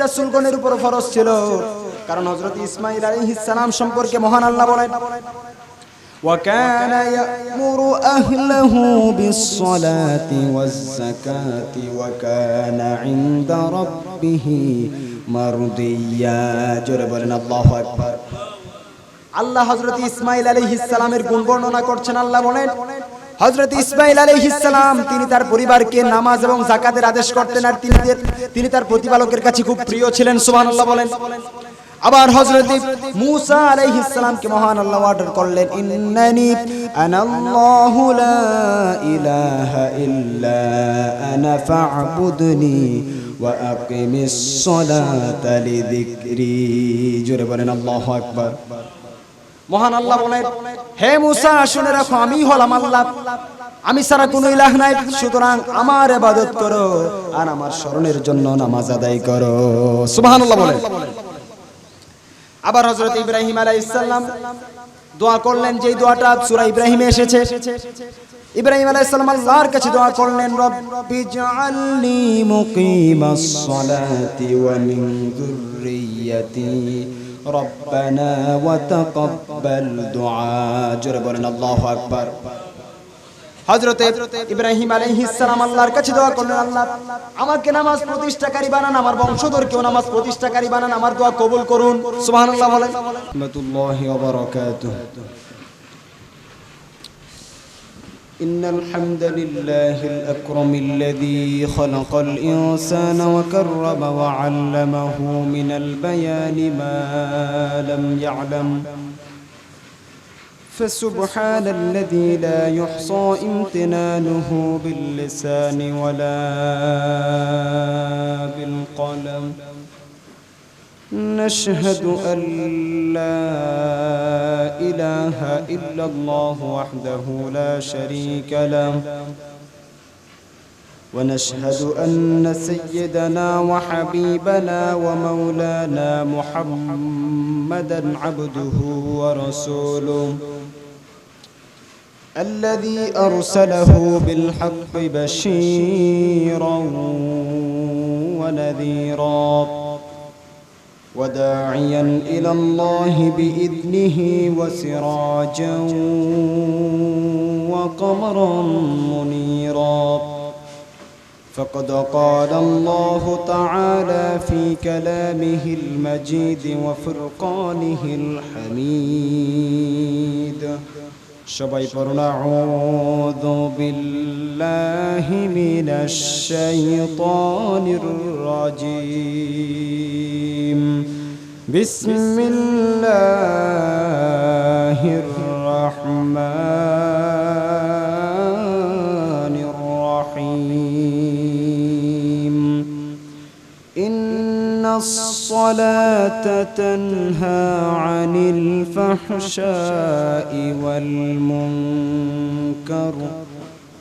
রাসূলগণের উপর ফরজ ছিল। কারণ হযরত ইসমাঈল আলাইহিস সালাম সম্পর্কে মহান আল্লাহ বলেন, وَكَانَ يَأْمُرُ أَهْلَهُ بِالصَّلَاةِ وَالزَّكَاةِ وَكَانَ عِندَ رَبِّهِ মারদিয়া। জোরে বলেন আল্লাহু আকবার। আল্লাহ হযরত ইসমাঈল আলাইহিস সালামের গুণ বর্ণনা করছেন। আল্লাহ বলেন, হযরত ইসমাঈল আলাইহিস সালাম তিনি তার পরিবারকে নামাজ এবং যাকাতের আদেশ করতেন, আর তিনি তার প্রতিপালকের কাছে খুব প্রিয় ছিলেন। সুবহানাল্লাহ বলেন। আবার হযরত মূসা আলাইহিস সালামকে মহান আল্লাহ অর্ডার করলেন, ইন্নানি আনাল্লাহু লা ইলাহা ইল্লা আনা ফা'বুদনি ওয়া আকিমিস সালাতা লিযিকরি। জোরে বলেন আল্লাহু আকবার। মহান আল্লাহ বলেন, হে মূসা শুনে রাখো, আমি হলাম আল্লাহ, আমি ছাড়া কোনো ইলাহ নাই, সুতরাং আমার ইবাদত করো আর আমার স্মরণের জন্য নামাজ আদায় করো। সুবহানাল্লাহ বলেন। আবার হযরত ইব্রাহিম আলাইহিস সালাম দোয়া করলেন, যেই দোয়াটা সূরা ইব্রাহিমে এসেছে। ইব্রাহিম আলাইহিস সালাম আল্লাহর কাছে দোয়া করলেন, রব্বি জাআলনি মুকিমাস সালাতি ওয়া মিন যুররিয়্যাতি রব্বানা ওয়া তাকাব্বাল দুআ। জোরে বলেন আল্লাহু আকবার। হযরত ইব্রাহিম আলাইহিস সালাম আল্লাহর কাছে দোয়া করলেন, আল্লাহ আমাকে নামাজ প্রতিষ্ঠাকারী বানান, আমার বংশধরকেও নামাজ প্রতিষ্ঠাকারী বানান, আমার দোয়া কবুল করুন। সুবহানাল্লাহ বলেন। রাহমাতুল্লাহি ওয়া বারাকাতুহু। ইন্নাল হামদালিল্লাহিল আকরামিল্লাযী খালাকাল ইনসানা ওয়া কাররামা ওয়া 'আল্লামাহু মিনাল বায়ানি মা লাম ইয়া'লাম। فسبحان الذي لا يحصى امتنانه باللسان ولا بالقلم. نشهد أن لا إله إلا الله وحده لا شريك له، ونشهد أن سيدنا وحبيبنا ومولانا محمدا عبده ورسوله الذي أرسله بالحق بشيرا ونذيرا وداعيا إلى الله بإذنه وسراجا وقمرا منيرا. فقد قال الله تعالى في كلامه المجيد وفرقانه الحميد. সবাই পড়ুন, আউযু বিল্লাহি মিনাশ শাইতানির রাজীম। বিসমিল্লাহির রাহমানির রাহিম। ইন্নাস সালাতা তানহা আনিল ফাহশাই ওয়াল মুনকার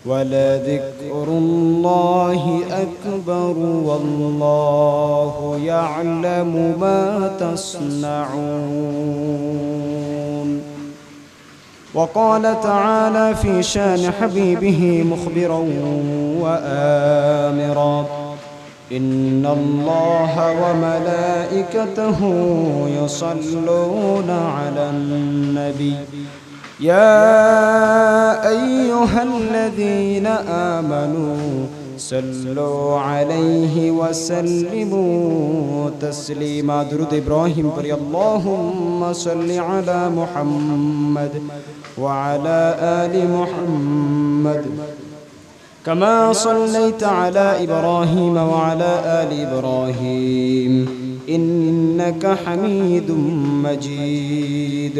ওয়ালাযিকরুল্লাহি আকবার ওয়াল্লাহু ইয়া'লামু মা তাসনাউন। وقال تعالى في شان حبيبه مخبرا وآمرا إن الله وملائكته يصلون على النبي يا أيها الذين آمنوا صلوا عليه وسلموا تسليما. درود إبراهيم پر اللهم صل على محمد وعلى آل محمد كما صليت على إبراهيم وعلى آل إبراهيم إنك حميد مجيد.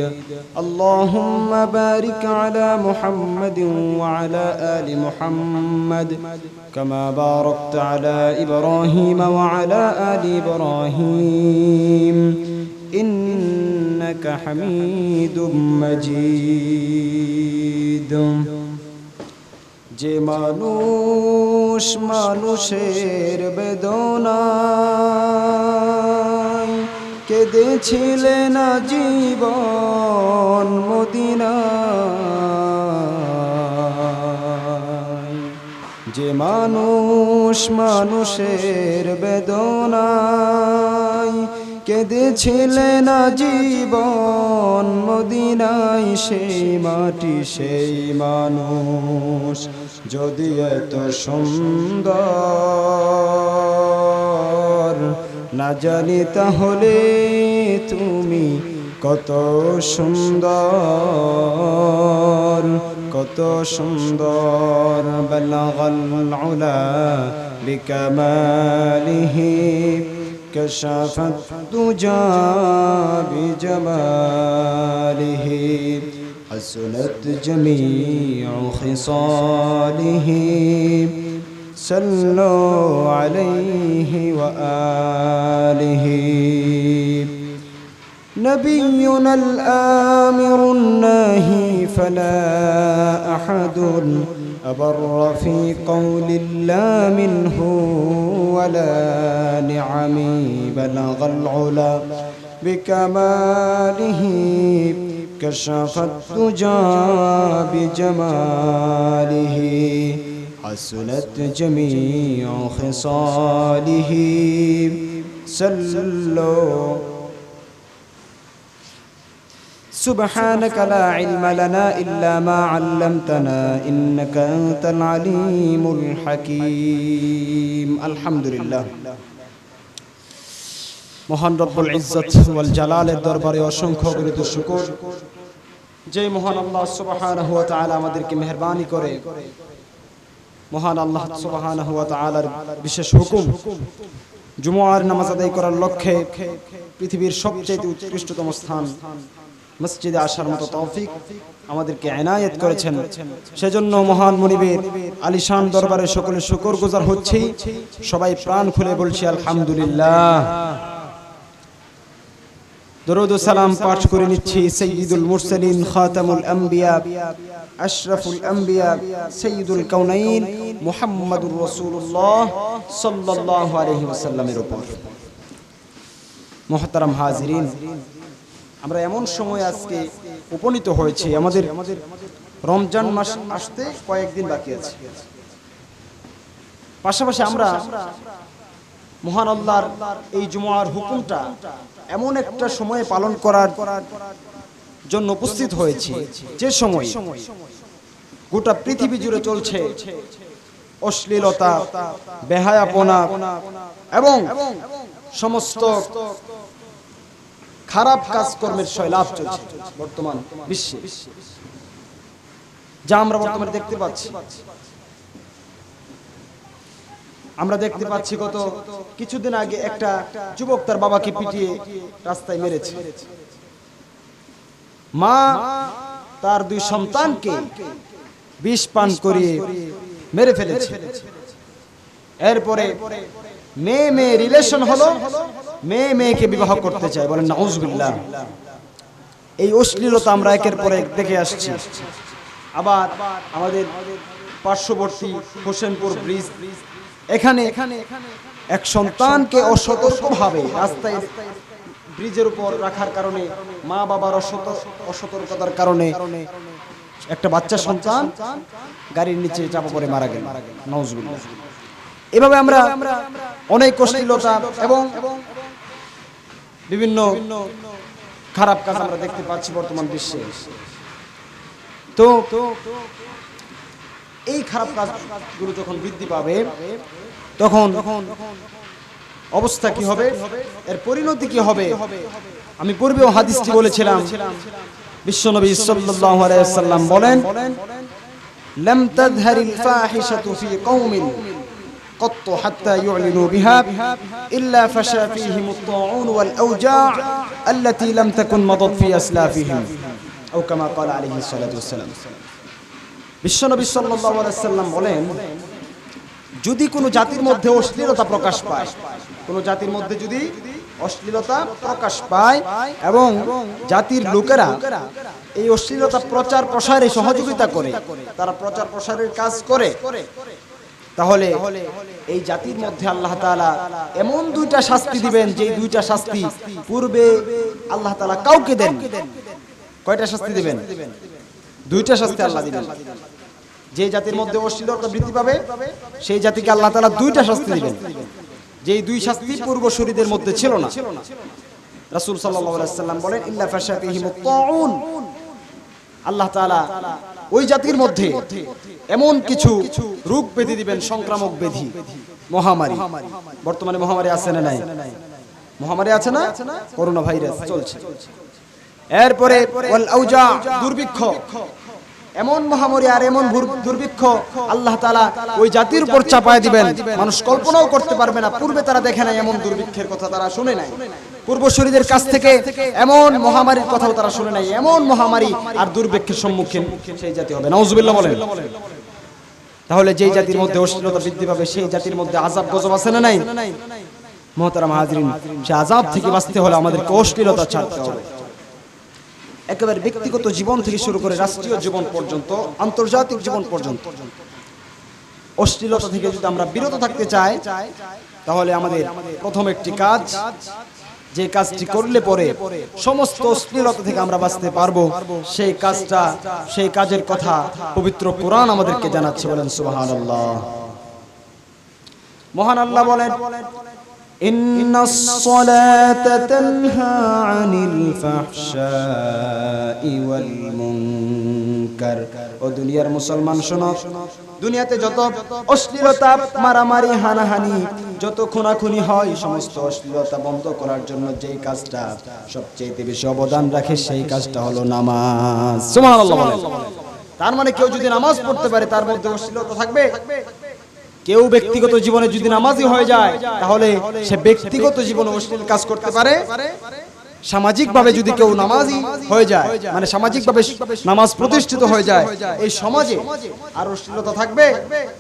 اللهم بارك على محمد وعلى آل محمد كما باركت على إبراهيم وعلى آل إبراهيم إنك حميد مجيد. যে মানুষ মানুষের বেদনায় কেঁদেছিলেন জীবন মদিনায়, যে মানুষ মানুষের বেদনায় কেঁদেছিলেন জীবন মদিনায় সেই মাটি সেই মানুষ যদি এত সুন্দর না জানি তাহলে তুমি কত সুন্দর কত সুন্দর বালাগাল উলা বিকামালিহি كشفت الدجى بجماله حسنت جميع خصاله صلوا عليه وآله نبينا الآمر الناهي فلا أحد أبر في قول الله منه ولا نعمي بلغ العلا بكماله كشف الدجى بجماله حسنت جميع خصاله صلوا سبحانك لا علم لنا إلا ما علمتنا إنك أنت العليم الحكيم الحمد لله মহান রব্বুল ইজ্জত ওয়াল জালালের দরবারে অসংখ্য গণিত শুকর যে মহান আল্লাহ সুবহানাহু ওয়া তাআলা আমাদেরকে মেহেরবানি করে মহান আল্লাহ সুবহানাহু ওয়া তাআলার বিশেষ হুকুম জুমআর নামাজ আদায় করার লক্ষ্যে পৃথিবীর সবচেয়ে উৎকৃষ্টতম স্থান মসজিদে আসার মতো তৌফিক আমাদেরকে এনায়েত করেছেন সেজন্য মহান মুনিবের আলিশান দরবারে সকলে শুকরগুজার হচ্ছি সবাই প্রাণ খুলে বলছি আলহামদুলিল্লাহ দরুদ ও সালাম পাঠ করে নিচ্ছি সাইয়্যিদুল মুরসালিন খাতামুল আম্বিয়া আশরাফুল আম্বিয়া সাইয়্যিদুল কাউনাইন মুহাম্মাদুর রাসূলুল্লাহ সাল্লাল্লাহু আলাইহি ওয়াসাল্লামের উপর মুহতারাম হাজিরিন আমরা এমন সময় আজকে উপনীত হয়েছি আমাদের রমজান মাস আসতে কয়েকদিন বাকি আছে পাশাপাশি আমরা মহান আল্লাহর এই জুমার হুকুমটা এমন একটা সময়ে পালন করার জন্য উপস্থিত হয়েছি যে সময় গোটা পৃথিবী জুড়ে চলছে অশ্লীলতা বেহায়াপনা এবং সমস্ত খারাপ কাজকর্মের শৈলাভ চলছে বর্তমান বিশ্বে যা আমরা বর্তমানে দেখতে পাচ্ছি আমরা দেখতে পাচ্ছি গত কিছুদিন আগে একটা যুবক তার বাবাকে পিটিয়ে রাস্তায় মেরেছে মা তার দুই সন্তানকে বিষ পান করিয়ে মেরে ফেলেছে এরপরে মেয়ে রিলেশন হলো মেয়েকে বিবাহ করতে চায় বলেন নাউজুবিল্লাহ এই অশ্লীলতা আমরা একের পর এক দেখে আসছি আবার আমাদের পার্শ্ববর্তী হোসেনপুর ব্রিজ এখানে এক সন্তানকে অসতর্কভাবে রাস্তায় ব্রিজের উপর রাখার কারণে মা বাবার অসতর্কতার কারণে একটা বাচ্চা সন্তান গাড়ির নিচে চাপা পড়ে মারা গেল নাউজুবিল্লাহ এভাবে আমরা অনেক অশ্লীলতা এবং বিভিন্ন খারাপ কাজ আমরা দেখতে পাচ্ছি বর্তমান বিশ্বে তো এই খারাপ কাজগুলো যখন বৃদ্ধি পাবে তখন অবস্থা কি হবে এর পরিণতি কি হবে আমি পূর্বেও হাদিসটি বলেছিলাম বিশ্বনবী সাল্লাল্লাহু আলাইহি ওয়াসাল্লাম বলেন লাম তাযহারিল ফাহিশাতু ফি কওমিন قط حتى يعلنوا بها إلا فشى فيهم الطاعون والأوجاع التي لم تكن مضت في أسلافهم أو كما قال عليه الصلاة والسلام বিশ্বনবী সাল্লাল্লাহু আলাইহি ওয়াসাল্লাম বলেন যদি কোনো জাতির মধ্যে অশ্লীলতা প্রকাশ পায় কোনো জাতির মধ্যে যদি অশ্লীলতা প্রকাশ পায় এবং জাতির লোকেরা এই অশ্লীলতা প্রচার প্রসারে সহযোগিতা করে তারা প্রচার প্রসারের কাজ করে তাহলে এই জাতির মধ্যে আল্লাহ তাআলা এমন দুইটা শাস্তি দিবেন যে দুইটা শাস্তি পূর্বে আল্লাহ তাআলা কাউকে দেন কয়টা শাস্তি দিবেন দুইটা শাস্তি আল্লাহ দিবেন যে জাতির মধ্যে অশ্লীলতা বৃদ্ধি পাবে সেই জাতিকে আল্লাহ তাআলা দুইটা শাস্তি দিবেন যেই দুই শাস্তি পূর্বসূরীদের মধ্যে ছিল না রাসূল সাল্লাল্লাহু আলাইহি ওয়াসাল্লাম বলেন ইল্লা ফাশা ফীহিমুত তাউন, আল্লাহ তাআলা ওই জাতির মধ্যে এমন কিছু রোগ ব্যাধি দিবেন, সংক্রামক ব্যাধি, মহামারী। বর্তমানে মহামারী আছে না নাই? মহামারী আছে না? করোনা ভাইরাস চলছে। এরপরে ওয়াল আউজা, দুর্ভিক্ষ, এমন মহামারী আর এমন দুর্ভিক্ষ আল্লাহ তাআলা ওই জাতির উপর চাপায় দিবেন, মানুষ কল্পনাও করতে পারবে না। পূর্বে তারা দেখে নাই এমন দুর্ভিক্ষের কথা, তারা শুনে নাই। পূর্বসূরীদের কাছ থেকে এমন মহামারীর কথাও তারা শুনে নাই। এমন মহামারী আর দুর্ভিক্ষের সম্মুখীন সেই জাতি হবে। নাউজুবিল্লাহ বলেন। তাহলে যেই জাতির মধ্যে অশ্লীলতা বৃদ্ধি পাবে সেই জাতির মধ্যে আযাব গজব আছে না নাই? মুহতারাম হাজরিন, সেই আযাব থেকে বাঁচতে হলে আমাদেরকে অশ্লীলতা ছাড়তে হবে। একেবারে ব্যক্তিগত জীবন থেকে শুরু করে রাষ্ট্রীয় জীবন পর্যন্ত, আন্তর্জাতিক জীবন পর্যন্ত অশ্লীলতা থেকে যদি আমরা বিরত থাকতে চাই, তাহলে আমাদের প্রথম একটি কাজ, যে কাজটি করলে পরে সমস্ত অশ্লীলতা থেকে আমরা বাঁচতে পারবো, সেই কাজটা, সেই কাজের কথা পবিত্র কোরআন আমাদেরকে জানাচ্ছে। বলেন সুবহানাল্লাহ। মহান আল্লাহ বলেন ইন্নাস সালাতা তানহা আনিল ফাহশাই ওয়াল মুনকার। ও দুনিয়ার মুসলমান শোনো, দুনিয়াতে যত অশ্লীলতা, মারামারি, হানাহানি, যত খুনাখুনি হয়, সমস্ত অশ্লীলতা বন্ধ করার জন্য যেই কাজটা সবচেয়ে বেশি অবদান রাখে সেই কাজটা হলো নামাজ। সুবহানাল্লাহ বলেন। তার মানে কেউ যদি নামাজ পড়তে পারে তার মধ্যে অশ্লীলতা থাকবে? কেউ ব্যক্তিগত জীবনে যদি নামাজি হয়ে যায় তাহলে সে ব্যক্তিগত জীবনে অশ্লীল কাজ করতে পারে? সামাজিকভাবে যদি কেউ নামাজি হয়ে যায়, মানে সামাজিকভাবে নামাজ প্রতিষ্ঠিত হয়ে যায়, এই সমাজে আর অশ্লীলতা থাকবে?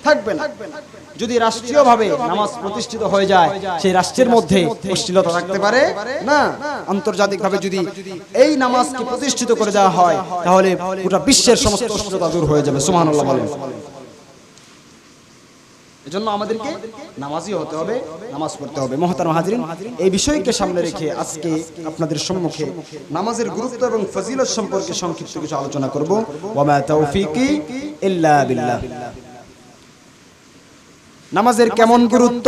থাকবে না। যদি রাষ্ট্রীয়ভাবে নামাজ প্রতিষ্ঠিত হয়ে যায়, সেই রাষ্ট্রের মধ্যে অশ্লীলতা থাকতে পারে না। আন্তর্জাতিকভাবে যদি এই নামাজকে প্রতিষ্ঠিত করে দেওয়া হয় তাহলে পুরো বিশ্বের সমস্ত অশ্লীলতা দূর হয়ে যাবে। সুবহানাল্লাহ বলেন। এজন্য আমাদেরকে নামাজি হতে হবে, নামাজ পড়তে হবে। মুহতারাম হাজিরিন, এই বিষয়কে সামনে রেখে আজকে আপনাদের সম্মুখে নামাজের গুরুত্ব এবং ফজিলত সম্পর্কে সংক্ষিপ্ত কিছু আলোচনা করব। ওয়া মা তাওফীকি ইল্লা বিল্লাহ। নামাজের কেমন গুরুত্ব?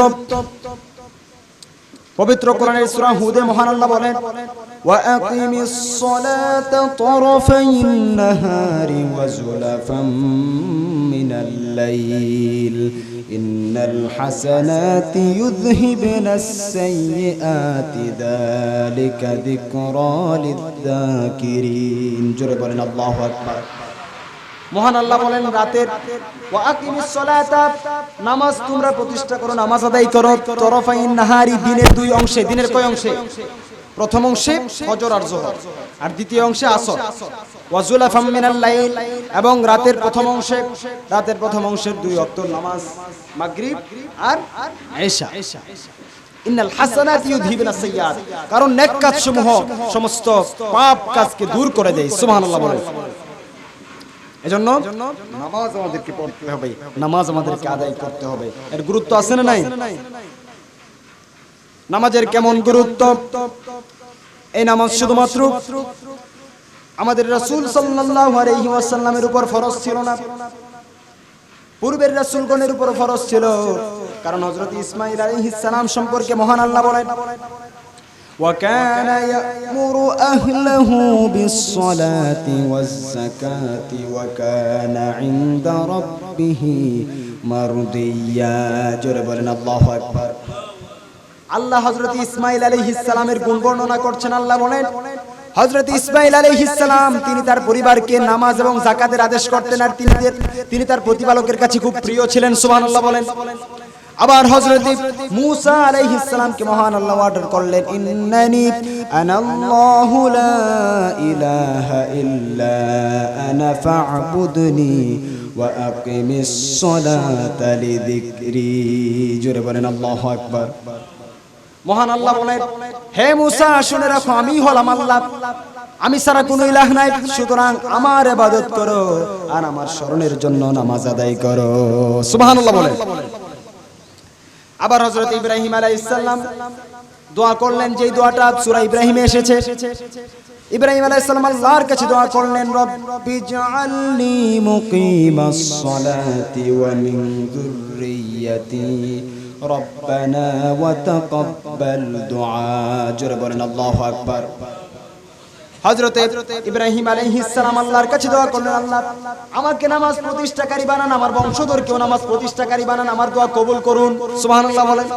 পবিত্র কোরআনের সূরা হুদে মহান আল্লাহ বলেন ওয়া আকিমিস সালাতা তারাফাইন নাহারি ওয়া যুলাফাম মিনাল লাইল ইন্নাল হাসানাতি ইউযহিবনাস সাইয়্যাতি যালিকা যিকরা লিয-যাকিরিন। জোরে বলেন আল্লাহু আকবার। মহান আল্লাহ বলেন রাতের ওয়া আকিমিস সালাতা, নামাজ তোমরা প্রতিষ্ঠা করো, নামাজ আদায় করো, তরফাইন নাহারি, দিনের দুই অংশে। দিনের কয় অংশে? প্রথম অংশে ফজর আর যোহর, আর দ্বিতীয় অংশে আসর। ওয়া যুলাফাম মিনাল লাইল, এবং রাতের প্রথম অংশে, রাতের প্রথম অংশের দুই ওয়াক্ত নামাজ, মাগরিব আর ইশা। ইন্নাল হাসানাতি ইউযহিবনাস সাইয়্যাত, কারণ নেক কাজসমূহ সমস্ত পাপ কাজকে দূর করে দেয়। সুবহানাল্লাহ বলেন। এজন্য নামাজ আমাদেরকে পড়তে হবে, নামাজ আমাদেরকে আদায় করতে হবে। এর গুরুত্ব আছে না নাই? নামাজের কেমন গুরুত্ব? এই নামাজ শুধুমাত্র আমাদের রাসূল সাল্লাল্লাহু আলাইহি ওয়াসাল্লামের উপর ফরজ ছিল না, পূর্বের রাসূলগণের উপর ফরজ ছিল। কারণ হযরত ইসমাঈল আলাইহিস সালাম সম্পর্কে মহান আল্লাহ বলেন وَكَانَ يَأْمُرُ أَهْلَهُ بِالصَّلَاةِ وَالزَّكَاةِ وَكَانَ عِندَ رَبِّهِ مَرْضِيًّا। জোরে বলেন আল্লাহু আকবার। আল্লাহ হযরত ইসমাঈল আলাইহিস সালামের গুণ বর্ণনা করছেন। আল্লাহ বলেন হযরত ইসমাঈল আলাইহিস সালাম তিনি তার পরিবারকে নামাজ এবং যাকাতের আদেশ করতেন, আর তিনি তার প্রতিপালকের কাছে খুব প্রিয় ছিলেন। সুবহানাল্লাহ বলেন। আবার হযরত মূসা আলাইহিস সালামকে মহান আল্লাহ অর্ডার করলেন ইন্নানি আনাল্লাহু লা ইলাহা ইল্লা আনা ফা'বুদনি ওয়া আকিমিস সালাতা লিযিকরি। জোরে বলেন আল্লাহু আকবার। মহান আল্লাহ বলেন হে মূসা শুনে রাখো, আমি হলাম আল্লাহ, আমি ছাড়া কোনো ইলাহ নাই, সুতরাং আমার ইবাদত করো আর আমার স্মরণের জন্য নামাজ আদায় করো। সুবহানাল্লাহ বলেন। আবার হযরত ইব্রাহিম আলাইহিস সালাম দোয়া করলেন, যেই দোয়াটা সূরা ইব্রাহিমে এসেছে। ইব্রাহিম আলাইহিস সালাম আল্লাহর কাছে দোয়া করলেন রব্বি জাআলনি মুকিমাস সালাতি ওয়া মিন যুররিয়্যাতি রব্বানা ওয়া তাকাব্বাল দুআ। জোরে বলেন আল্লাহু আকবার। হযরত ইব্রাহিম আলাইহিস সালাম আল্লাহর কাছে দোয়া করলেন, আল্লাহ আমাকে নামাজ প্রতিষ্ঠাকারী বানান, আমার বংশধরকেও নামাজ প্রতিষ্ঠাকারী বানান, আমার দোয়া কবুল করুন। সুবহানাল্লাহ বলেন।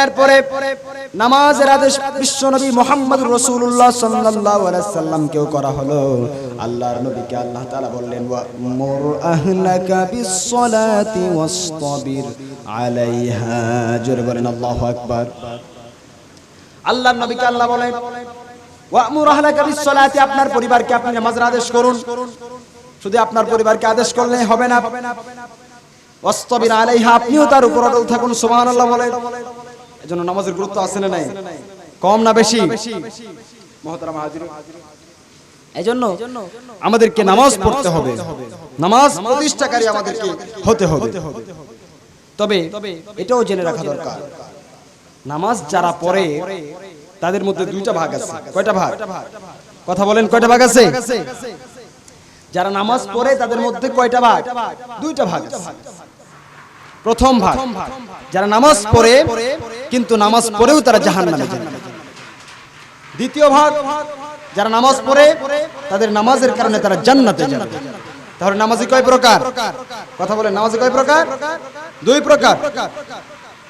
এরপরে নামাজের আদেশ বিশ্বনবী মুহাম্মদুর রাসূলুল্লাহ সাল্লাল্লাহু আলাইহি সাল্লামকেও করা হলো। আল্লাহর নবীকে আল্লাহ তাআলা বললেন, ওয়া মুর আহলাকা বিস-সালাতি ওয়াসতাবির আলাইহা। জোরে বলেন আল্লাহু আকবার। আল্লাহর নবীকে আল্লাহ বলেন, ওয়া মুর আহলাকা বিস-সালাতি, আপনার পরিবারকে আপনি নামাজের আদেশ করুন। শুধু আপনার পরিবারকে আদেশ করলেই হবে না, ওয়াসতাবির আলাইহা, আপনিও তার উপর অটল থাকুন। সুবহানাল্লাহ বলেন। এজন্য নামাজের গুরুত্ব আছে না নাই? কম না বেশি? মুহতারাম হাজিরিন, এজন্য আমাদেরকে নামাজ পড়তে হবে, নামাজ প্রতিষ্ঠাকারী আমাদেরকে হতে হবে। তবে এটাও জেনে রাখা দরকার, নামাজ যারা পড়ে তাদের মধ্যে দুইটা ভাগ আছে। কয়টা ভাগ? কথা বলেন, কয়টা ভাগ আছে? যারা নামাজ পড়ে তাদের মধ্যে কয়টা ভাগ? দুইটা ভাগ আছে। প্রথম ভাগ, যারা নামাজ পড়ে কিন্তু নামাজ পড়েও তারা জাহান্নামে যায়। দ্বিতীয় ভাগ, যারা নামাজ পড়ে তাদের নামাজের কারণে তারা জান্নাতে যায়। তাহলে নামাজি কয় প্রকার? কথা বলেন, নামাজি কয় প্রকার? দুই প্রকার।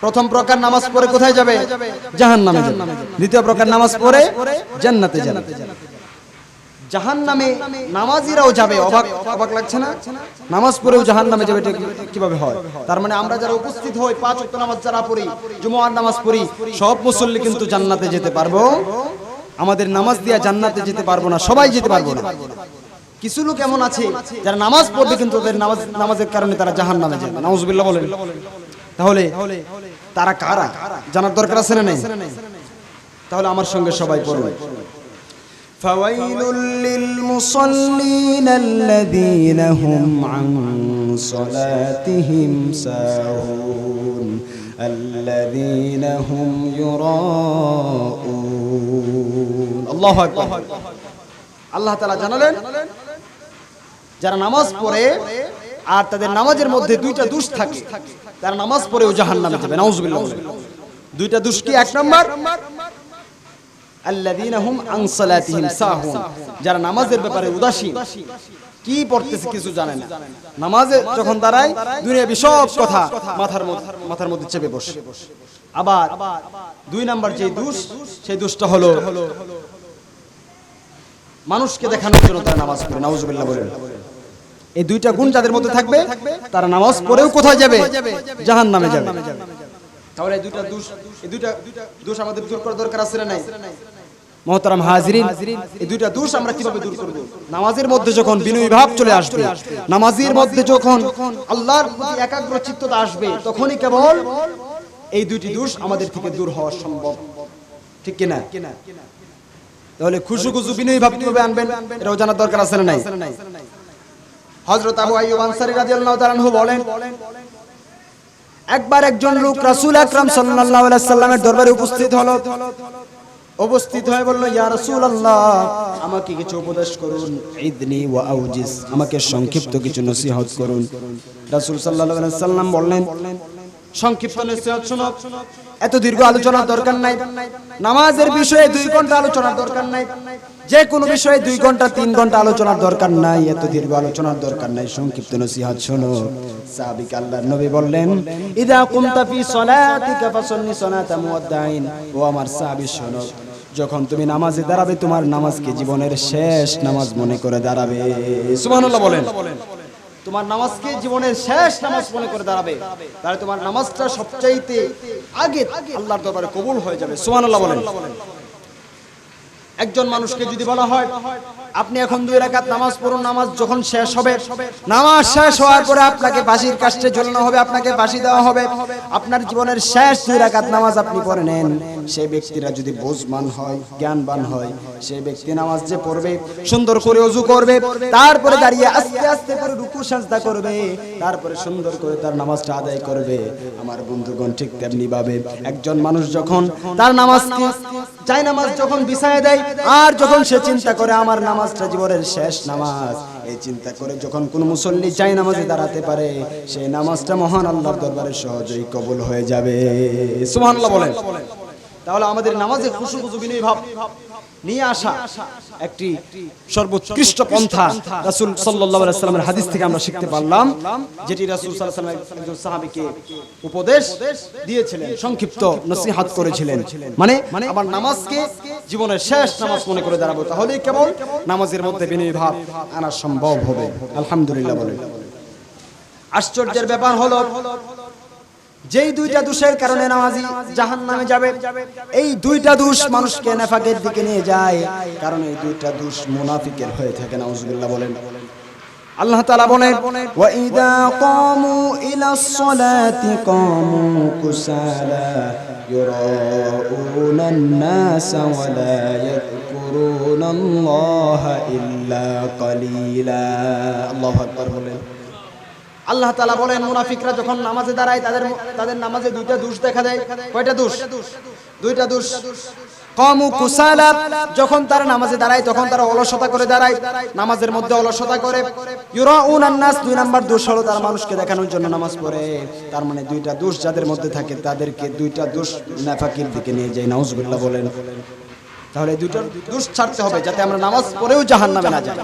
প্রথম প্রকার নামাজ পড়ে কোথায় যাবে? জাহান্নামে যাবে। দ্বিতীয় প্রকার নামাজ পড়ে জান্নাতে যাবে। জাহান্নামে নামাজিরাও যাবে। অবাক লাগছে না? নামাজ পড়েও জাহান্নামে যাবে, এটা কিভাবে হয়? তার মানে আমরা যারা উপস্থিত হই, 5 ওয়াক্ত নামাজ যারা পড়ি, জুমার নামাজ পড়ি, সব মুসল্লি কিন্তু জান্নাতে যেতে পারবো। আমাদের নামাজ দিয়া জান্নাতে যেতে পারবো না, সবাই যেতে পারবো না। কিছু লোক এমন আছে যারা নামাজ পড়বে কিন্তু তাদের নামাজের কারণে তারা জাহান্নামে যাবে। নাউজুবিল্লাহ বলেন। তাহলে তারা কারা জানার দরকার আছে না নাই? তাহলে আমার সঙ্গে সবাই পড়ুন। ফাওয়াইলুল লিল মুসাল্লিন আল্লাযীনা হুম আন সালাতিহিম সাহুন আল্লাযীনা হুম ইউরাউন। আল্লাহু আকবার। আল্লাহ তাআলা জানালেন, যারা নামাজ পড়ে আর তাদের নামাজের মধ্যে দুইটা দোষ থাকে, তারা নামাজ পড়েও জাহান্নামে যাবে। নাউজুবিল্লাহ। দুইটা দোষ কি? এক নাম্বার, আল্লাযীনা হুম আন সালাতিহিম সাহুন, যারা নামাজের ব্যাপারে উদাসীন, কি পড়তেছে কিছু জানে না। নামাজে যখন দাঁড়ায় দুনিয়াবি সব কথা মাথার মধ্যে চেপে বসে। আবার দুই নাম্বার যে দোষ, সেই দোষটা হলো মানুষকে দেখানোর জন্য তারা নামাজ পড়ে। নাউজুবিল্লাহ বলেন। এই দুইটা গুণ যাদের মধ্যে থাকবে তারা নামাজ পড়েও কোথায় যাবে? জাহান্নামে যাবে। তাহলে এই দুইটা দোষ আমাদের দূর করার দরকার আছে না নাই? মুহতারাম হাজিরিন, এই দুইটা দোষ আমরা কিভাবে দূর করব? নামাজের মধ্যে যখন বিনয়ী ভাব চলে আসবে, নামাজের মধ্যে যখন আল্লাহর প্রতি একাগ্র চিত্ততা আসবে, তখনই কেবল এই দুইটি দোষ আমাদের থেকে দূর হওয়া সম্ভব। ঠিক কি না? তাহলে খুশু বিনয়ী ভাব কিভাবে আনবেন এটাও জানার দরকার আছে না নাই? হযরত আবু আইয়ুব আনসারী রাদিয়াল্লাহু তাআলা আনহু বলেন, একবার একজন লোক রাসূল আকরাম সাল্লাল্লাহু আলাইহি সাল্লামের দরবারে উপস্থিত হলো। উপস্থিত হয়ে বলল, ইয়া রাসূলুল্লাহ, আমাকে কিছু উপদেশ করুন। ইদনি ওয়া আউজিস, আমাকে সংক্ষিপ্ত কিছু নসিহত করুন। রাসূল সাল্লাল্লাহু আলাইহি সাল্লাম বললেন, সংক্ষিপ্ত নসিহত শোনো, এত দীর্ঘ আলোচনার দরকার নাই। নামাজের বিষয়ে 2 ঘন্টা আলোচনার দরকার নাই। যে কোনো বিষয়ে 2 ঘন্টা 3 ঘন্টা আলোচনার দরকার নাই। এত দীর্ঘ আলোচনার দরকার নাই, সংক্ষিপ্ত নসিহত শোনো। সাহাবীকে আল্লাহর নবী বললেন, ইদা কুমতা ফি সলাতিকা ফাসাল্লি সলাতা মুওয়াদ্দাইন। ও আমার সাহাবী শোনো, যখন তুমি নামাজে দাঁড়াবে তোমার নামাজকে জীবনের শেষ নামাজ মনে করে দাঁড়াবে। সুবহানাল্লাহ বলেন। তোমার নামাজকে জীবনের শেষ নামাজ মনে করে দাঁড়াবে, তাহলে তোমার নামাজটা সবচাইতে আগে আল্লাহর দরবারে কবুল হয়ে যাবে। সুবহানাল্লাহ বলেন। একজন মানুষকে যদি বলা হয়, আপনি এখন 2 রাকাত নামাজ পড়ুন, নামাজ যখন শেষ হবে, নামাজ শেষ হওয়ার পরে আপনাকে ফাঁসির কাস্টে ঝোলানো হবে, আপনাকে ফাঁসি দেওয়া হবে, আপনার জীবনের শেষ 2 রাকাত নামাজ আপনি পড়ে নেন। সেই ব্যক্তিরা যদি বুঝমান হয়, জ্ঞানবান হয়, সেই ব্যক্তি নামাজ যে পড়বে, সুন্দর করে ওযু করবে, তারপরে দাঁড়িয়ে আস্তে আস্তে করে রুকু সাজদা করবে, তারপরে সুন্দর করে তার নামাজটা আদায় করবে। আমার বন্ধুগণ, ঠিক তেমনি ভাবে একজন মানুষ যখন তার নামাজকে জায়নামাজ যখন বিছায় দেয়, আর যখন সে চিন্তা করে আমার নামাজটা জীবনের শেষ নামাজ, এই চিন্তা করে যখন কোন মুসল্লি চাই নামাজে দাঁড়াতে পারে সেই নামাজটা মহান আল্লাহর দরবারে সহজেই কবুল হয়ে যাবে। সুবহানাল্লাহ বলেন। তাহলে আমাদের নামাজে খুশু খুশু বিনয়ী ভাব নিয়ে আসা একটি সর্বোৎকৃষ্ট পন্থা রাসূল সাল্লাল্লাহু আলাইহি ওয়াসাল্লামের হাদিস থেকে আমরা শিখতে পারলাম, যেটি রাসূল সাল্লাল্লাহু আলাইহি ওয়াসাল্লাম একজন সাহাবীকে উপদেশ দিয়েছিলেন, সংক্ষিপ্ত নসিহত করেছিলেন। মানে আমার নামাজকে জীবনের শেষ নামাজ মনে করে দাঁড়াবো, তাহলেই কেবল নামাজের মধ্যে বিনয়ী ভাব আনা সম্ভব হবে। আলহামদুলিল্লাহ বলেন। আশ্চর্যের ব্যাপার হলো যেই দুইটা দোষের কারণে নামাজি জাহান্নামে যাবে, এই দুইটা দোষ মানুষকে নেফাকের দিকে নিয়ে যায়, কারণ এই দুইটা দোষ মুনাফিকের হয়ে থাকে। নাউজুবিল্লাহ বলেন। আল্লাহ তাআলা বলেন, ওয়া ইযা কামু ইলাস সালাতি কামু কুসালা ইউরাউনান নাস ওয়া লা ইয়াযকুরুনাল্লাহা ইল্লা কালিলা। আল্লাহু আকবার বলেন। আল্লাহ তাআলা বলেন, মুনাফিকরা যখন নামাজে দাঁড়ায় তাদের নামাজে দুইটা দোষ দেখা দেয়। কয়টা দোষ? দুইটা দোষ। কামু কুসালা, যখন তারা নামাজে দাঁড়ায় তখন তারা অলসতা করে দাঁড়ায়, নামাজের মধ্যে অলসতা করে। ইউরাউনান নাস, দুই নাম্বার দোষ হলো তারা মানুষকে দেখানোর জন্য নামাজ পড়ে। তার মানে দুইটা দোষ যাদের মধ্যে থাকে তাদেরকে দুইটা দোষ নেফাকির দিকে নিয়ে যায়। নাউজুবিল্লাহ বলেন। তাহলে দুইটা দোষ ছাড়তে হবে যাতে আমরা নামাজ পড়েও জাহান্নামে না যাই।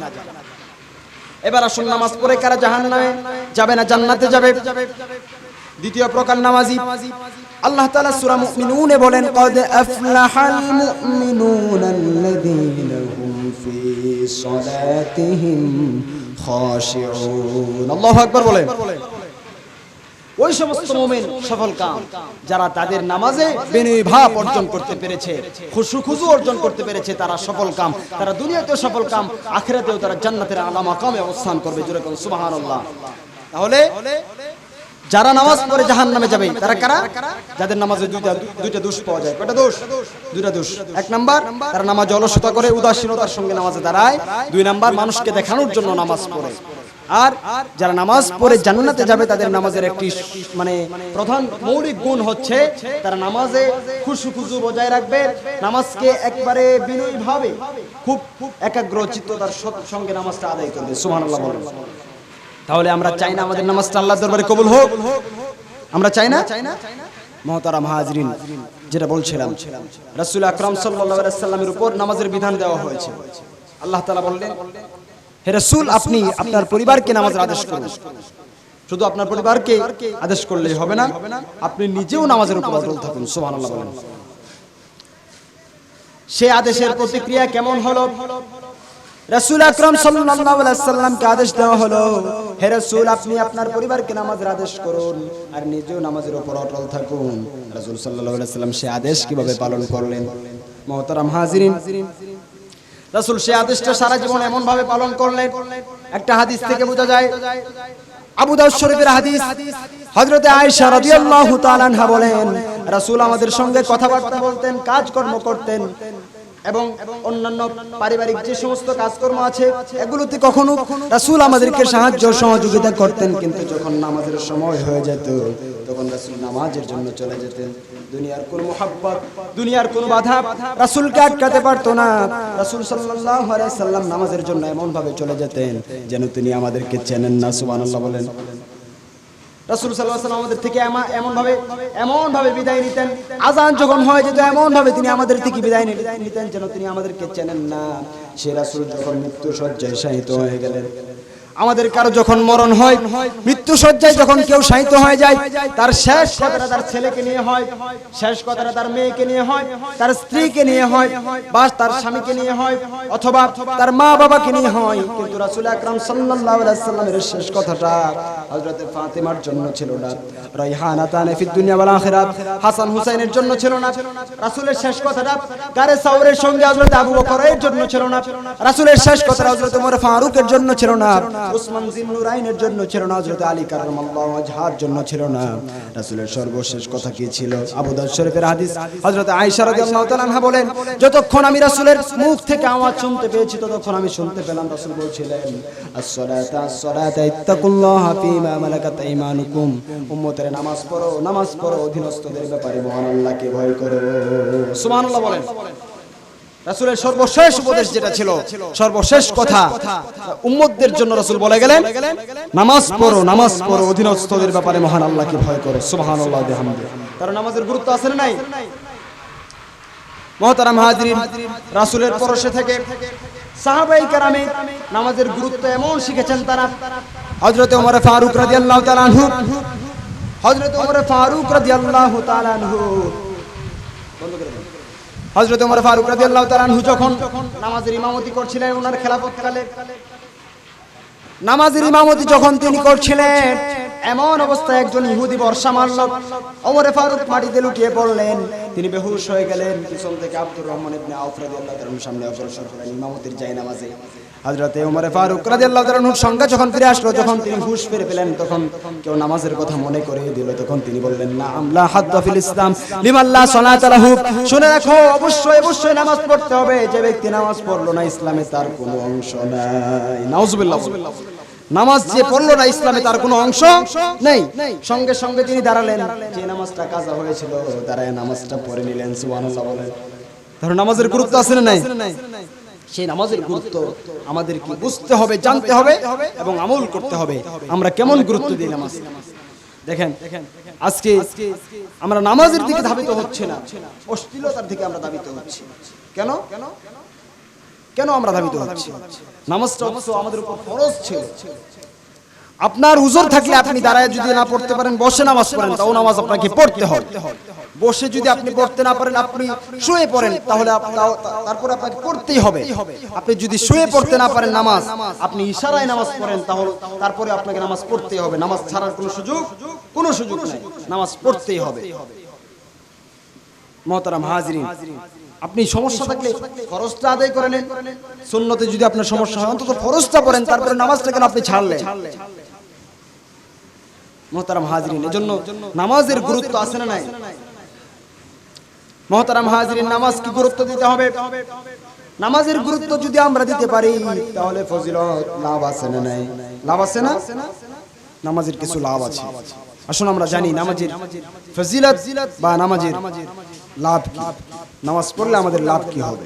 এবার আসুন, নামাজ পড়ে কারা জাহান্নামে যাবে না জান্নাতে যাবে? দ্বিতীয় প্রকার নামাজি। আল্লাহ তাআলা সূরা মুমিনুনে বলেন, ক্বাদ আফলাহাল মুমিনুনাল্লাযীনা হুম ফি সালাতিহিম খাশিউন। আল্লাহু আকবার বলেন। ওই সমস্ত মুমিন সফলকাম যারা তাদের নামাজে বিনয়ী ভাব অর্জন করতে পেরেছে, খুশু খুশু অর্জন করতে পেরেছে, তারা সফলকাম। তারা দুনিয়াতেও সফলকাম, আখিরাতেও তারা জান্নাতের আলা মাকামে অবস্থান করবে। জোরে বলুন সুবহানাল্লাহ। তাহলে যারা নামাজ পড়ে জাহান্নামে যাবে তারা কারা? যাদের নামাজে দুইটা দোষ পাওয়া যায়। কয়টা দোষ? দুইটা দোষ। এক নাম্বার, তারা নামাজে অলসতা করে, উদাসীনতার সঙ্গে নামাজে দাঁড়ায়। দুই নাম্বার, মানুষকে দেখানোর জন্য নামাজ পড়ে। আর যারা নামাজ পড়ে জান্নাতে যাবে তাদের নামাজের একটি মানে প্রধান মৌলিক গুণ হচ্ছে তারা নামাজে খুশু খুশু বজায় রাখবে, নামাজকে একবারে বিনয়ী ভাবে খুব একাগ্র চিত্ততার সঙ্গে নামাজটা আদায় করবে। সুবহানাল্লাহ বলেন। তাহলে আমরা চাই না আমাদের নামাজটা আল্লাহর দরবারে কবুল হোক? আমরা চাই না? মুহতারাম হাজরিন, যেটা বলছিলাম, রাসূল আকরাম সাল্লাল্লাহু আলাইহি ওয়াসাল্লামের উপর নামাজের বিধান দেওয়া হয়েছে। আল্লাহ তাআলা বললেন, হে রাসূল, আপনি আপনার পরিবারকে নামাজের আদেশ করুন। শুধু আপনার পরিবারকে আদেশ করলেই হবে না, আপনি নিজেও নামাজের উপর অটল থাকুন। সুবহানাল্লাহ বলেন। সেই আদেশের প্রতিক্রিয়া কেমন হলো? রাসূল আকরাম সাল্লাল্লাহু আলাইহি ওয়াসাল্লামকে আদেশ দেওয়া হলো, হে রাসূল, আপনি আপনার পরিবারকে নামাজের আদেশ করুন আর নিজেও নামাজের উপর অটল থাকুন। রাসূল সাল্লাল্লাহু আলাইহি ওয়াসাল্লাম সেই আদেশ কিভাবে পালন করলেন? মুহতারাম হাজিরিন, রাসূল সেই আদেশটা সারা জীবন এমন ভাবে পালন করলেন, একটা হাদিস থেকে বোঝা যায়। আবু দাউদ শরীফের হাদিস, হযরতে আয়েশা রাদিয়াল্লাহু তাআলা আনহা বলেন, রাসূল আমাদের সঙ্গে কথাবার্তা বলতেন, কাজকর্ম করতেন এবং অন্যান্য পারিবারিক যে সমস্ত কাজকর্ম আছে এগুলোতে কখনো রাসূল আমাদেরকে সাহায্য সহযোগিতা করতেন, কিন্তু যখন নামাজের সময় হয়ে যেত তখন রাসূল নামাজের জন্য চলে যেতেন। দুনিয়ার কোন মুহাব্বত, দুনিয়ার কোন বাধা রাসূলকে আটকাতে পারতো না। রাসূল সাল্লাল্লাহু আলাইহি সাল্লাম নামাজের জন্য এমন ভাবে চলে যেতেন যেন তিনি আমাদেরকে চেনেন না। সুবহানাল্লাহ বলেন। রাসূল সাল্লাল্লাহু আলাইহি ওয়াসাল্লাম আমাদের থেকে এমন ভাবে বিদায় নিতেন, আযান যখন হয় যেত এমন ভাবে তিনি আমাদের থেকে বিদায় নিতেন যেন তিনি আমাদেরকে চেনেন না। সে রাসূল যখন মৃত্যু শয্যায় শায়িত হয়ে গেলেন, আমাদের কারো যখন মরণ হয়, মৃত্যু শয্যায় যখন কেউ শায়িত হয়ে যায়, তার শেষ কথাটা তার ছেলেকে নিয়ে হয়, শেষ কথাটা তার মেয়েকে নিয়ে হয়, তার স্ত্রীকে নিয়ে হয়, বা তার স্বামীকে নিয়ে হয়, অথবা তার মা বাবাকে নিয়ে হয়। কিন্তু রাসূল আকরাম সাল্লাল্লাহু আলাইহি ওয়াসাল্লামের শেষ কথাটা হযরত ফাতিমার জন্য ছিল না, রাইহানাতান ফিদ দুনিয়া ওয়াল আখিরাত, হাসান হুসাইনের জন্য ছিল না। রাসূলের শেষ কথাটা গারে সাওরের সঙ্গে হযরত আবু বকরের জন্য ছিল না। রাসূলের শেষ কথাটা হযরত ওমর ফারুকের জন্য ছিল না, উসমান জিন্নুরাইনের জন্য ছিল না, হযরত আলী কারামাল্লাহু ওয়াজহার জন্য ছিল না। রাসূলের সর্বশেষ কথা কি ছিল? আবু দাউদ শরীফের হাদিস, হযরত আয়েশা রাদিয়াল্লাহু তাআলা আনহা বলেন, যতক্ষণ আমি রাসূলের মুখ থেকে আওয়াজ শুনতে পেয়েছি ততক্ষণ আমি শুনতে পেলাম রাসূল বলছিলেন, আসসালাতু আসসালাতু ইত্তাকুল্লাহা ফীমা মালাকাত আইমানুকুম, উম্মতের নামাজ পড়ো, অধীনস্থদের ব্যাপারে মহান আল্লাহকে ভয় করো। সুবহানাল্লাহ বলেন। রাসূলের সর্বশেষ উপদেশ যেটা ছিল, সর্বশেষ কথা উম্মতদের জন্য রাসূল বলে গেলেন, নামাজ পড়ো, অধীনস্থদের ব্যাপারে মহান আল্লাহকে ভয় করো। সুবহানাল্লাহ ওয়া বিহামদিহি। কারণ নামাজের গুরুত্ব আছে না নাই? মুহতারাম হাজিরিন, রাসূলের পরশে থেকে সাহাবায়ে কেরামে নামাজের গুরুত্ব এমন শিখেছেন তারা। হযরত ওমর ফারুক রাদিয়াল্লাহু তাআলা আনহু, হযরত ওমর ফারুক রাদিয়াল্লাহু তাআলা আনহু, হযরত ওমর ফারুক রাদিয়াল্লাহু তাআলা আনহু যখন নামাজের ইমামতি করছিলেন, ওনার খেলাফতকালে নামাজের ইমামতি যখন তিনি করছিলেন, এমন অবস্থায় একজন ইহুদি বর্ষা মারল। ওমর ফারুক মাটিতে লুটিয়ে পড়লেন, তিনি বেহুশ হয়ে গেলেন। পিছন থেকে আব্দুর রহমান ইবনে আউফ রাদিয়াল্লাহু তাআলার সামনে অগ্রসর হলেন ইমামতির জায়নামাজে। হযরতে ওমর ফারুক রাদিয়াল্লাহু তাআলার সংজ্ঞা যখন ফিরে আসলো, যখন তিনি হুঁশ ফিরে পেলেন, তখন কেউ নামাজের কথা মনে করিয়ে দিল। তখন তিনি বললেন, না'আম লা হাদ্দা ফিল ইসলাম লিমান লা সালাতা লাহু। শুনে রাখো, অবশ্যই নামাজ পড়তে হবে। যে ব্যক্তি নামাজ পড়লো না, ইসলামে তার কোনো অংশ নাই। নাউজুবিল্লাহ। নামাজ যে পড়লো না, ইসলামে তার কোনো অংশ নেই। সঙ্গে সঙ্গে তিনি দাঁড়ালেন, যে নামাজটা কাজা হয়েছিল দাঁড়ায় নামাজটা পড়ে নিলেন। সুবহানাল্লাহ বলেন। তাহলে নামাজের গুরুত্ব আছে না নাই? সেই নামাজের গুরুত্ব আমাদেরকে বুঝতে হবে, জানতে হবে এবং আমল করতে হবে। আমরা কেমন গুরুত্ব দিই নামাজ? দেখেন, আজকে আমরা নামাজের দিকে ধাবিত হচ্ছে না, অশ্লীলতার দিকে আমরা ধাবিত হচ্ছি। কেন কেন আমরা ধাবিত হচ্ছি? নামাজটা আমাদের উপর ফরজ ছিল। আপনার উযর থাকলে আপনি দাঁড়ায় যদি না পড়তে পারেন, বসে নামাজ পড়েন, তাও নামাজ আপনাকে পড়তে হবে। বসে যদি আপনি পড়তে না পারেন, আপনি শুয়ে পড়েন, তাহলে তারপর আপনাকে পড়তেই হবে। আপনি যদি শুয়ে পড়তে না পারেন নামাজ, আপনি ইশারায় নামাজ পড়েন, তাহলে তারপরে আপনাকে নামাজ পড়তেই হবে। নামাজ ছাড়ার কোনো সুযোগ নাই, নামাজ পড়তেই হবে। মুহতারাম হাজিরিন, আপনি সমস্যা থাকলে ফরজটা আদায় করে নেন। সুন্নতে যদি আপনার সমস্যা হয়, অন্তত ফরজটা পড়েন, তারপরে নামাজটা কেন আপনি ছাড়লেন? মুহতারাম হাজিরিন, এজন্য নামাজের গুরুত্ব আছে না নাই? মুহতারাম হাজিরিন, নামাজ কি গুরুত্ব দিতে হবে? নামাজের গুরুত্ব যদি আমরা দিতে পারি, তাহলে ফজিলত লাভ আছে না নাই? লাভ আছে না? নামাজের কিছু লাভ আছে। আসুন আমরা জানি নামাজের ফজিলত বা নামাজের লাভ কি। নামাজ পড়লে আমাদের লাভ কি হবে?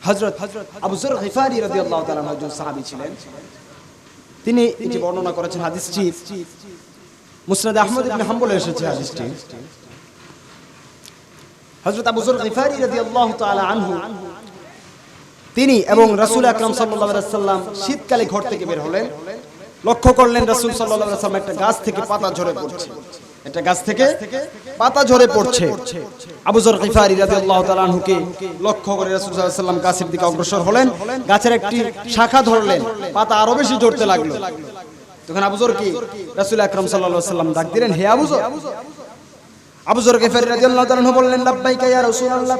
হযরত আবু যর গিফারি রাদিয়াল্লাহু তাআলা একজন সাহাবী ছিলেন। তিনি এটি বর্ণনা করেছেন, হাদিসটি মুসনাদ আহমদ ইবনে হাম্বলে এসেছে। হাদিসটি হযরত আবু যর গিফারি রাদিয়াল্লাহু তাআলা আনহু, তিনি এবং রাসূল আকরাম সাল্লাল্লাহু আলাইহি ওয়াসাল্লাম শীতকালে ঘর থেকে বের হলেন। লক্ষ্য করলেন রাসূল সাল্লাল্লাহু আলাইহি ওয়াসাল্লাম একটা গাছ থেকে পাতা ঝরে পড়ছে। একটা গাছ থেকে পাতা ঝরে পড়ছে। আবু যর গিফারি রাদিয়াল্লাহু তাআলা আনহুকে লক্ষ্য করে রাসূল সাল্লাল্লাহু আলাইহি ওয়াসাল্লাম গাছের দিকে অগ্রসর হলেন। গাছের একটি শাখা ধরলেন, পাতা আরো বেশি ঝরতে লাগলো। তখন আবু যর কি রাসূল আকরাম সাল্লাল্লাহু আলাইহি ওয়াসাল্লাম ডাক দিলেন, হে আবু যর। আবু যর গিফারি রাদিয়াল্লাহু তাআলা আনহু বললেন, লাব্বাইকা ইয়া রাসূলুল্লাহ,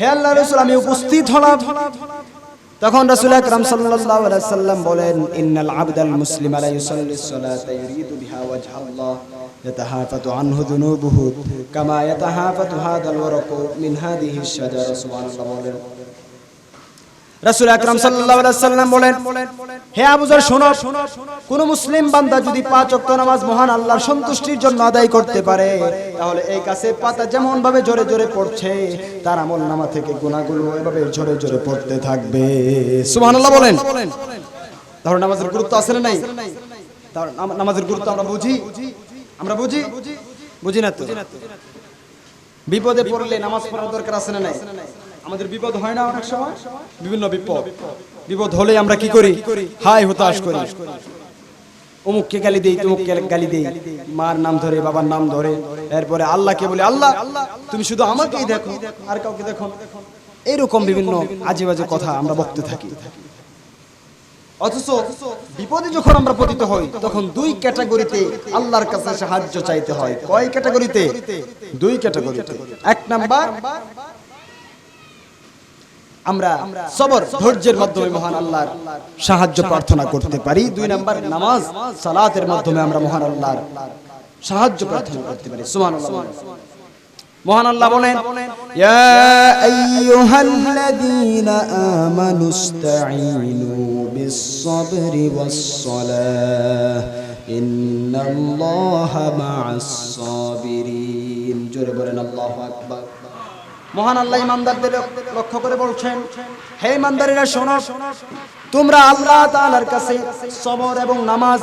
হে আল্লাহর রাসূল, আমি উপস্থিত হলাম। তখন রাসূল আকরাম সাল্লাল্লাহু আলাইহি ওয়াসাল্লাম বলেন, ইন্নাল আবদাল মুসলিমা লা ইউসাল্লিস সালাতা ইউরিদু বিহা ওয়াজহাল্লাহ ইয়াতাহাফাতু আনহু যুনুবুহু কামা ইয়াতাহাফাতু হাদাল ওয়ারাকু মিন হাদিহিশ শাজারা। সুবহানাল্লাহ বলেন। রাসূল আকরাম সাল্লাল্লাহু আলাইহি ওয়াসাল্লাম বলেন, হে আবু যর, শোনো, কোন মুসলিম বান্দা যদি 5 ওয়াক্ত নামাজ মহান আল্লাহর সন্তুষ্টির জন্য আদায় করতে পারে, তাহলে এই গাছের পাতা যেমন ভাবে ঝরে ঝরে পড়ছে, তার আমলনামা থেকে গুনাহগুলো এভাবে ঝরে ঝরে পড়তে থাকবে। সুবহানাল্লাহ বলেন। তাহলে নামাজের গুরুত্ব আছে না নাই? তাহলে নামাজের গুরুত্ব আমরা বুঝি না তো? বিপদে পড়লে নামাজ পড়ার দরকার আছে না নাই? আমাদের বিপদ হয় না অনেক সময়? বিভিন্ন বিপদ হলে আমরা কি করি? হায় হতাশ করি, অমুককে গালি দেই, তমুককে গালি দেই, মার নাম ধরে, বাবার নাম ধরে, এরপরে আল্লাহকে বলে, আল্লাহ তুমি শুধু আমাকেই দেখো, আর কাউকে দেখো। এরকম বিভিন্ন আজে বাজে কথা আমরা বলতে থাকি। অথচ বিপদে যখন আমরা পতিত হই, তখন 2 ক্যাটাগরিতে আল্লাহর কাছে সাহায্য চাইতে হয়। কয় ক্যাটাগরিতে? 2 ক্যাটাগরিতে। 1 নাম্বার, আমরা সবর, ধৈর্যের মাধ্যমে মহান আল্লাহর সাহায্য প্রার্থনা করতে পারি। 2 নাম্বার, নামাজ সালাতের মাধ্যমে আমরা মহান আল্লাহর সাহায্য প্রার্থনা করতে পারি। সুবহানাল্লাহ। মহান আল্লাহ বলেন, ইয়া আইয়ুহাল্লাযীনা আমানুস্তাঈনু বিস-সাবরি ওয়াস-সালাহ ইন্নাল্লাহা মা'আস-সাবিরিন। জোরে বলেন আল্লাহু আকবার। মহান আল্লাহ ইমানদারদের লক্ষ্য করে বলছেন, হে ইমানদারেরা শোনো, তোমরা আল্লাহ তাআলার কাছে সবর এবং নামাজ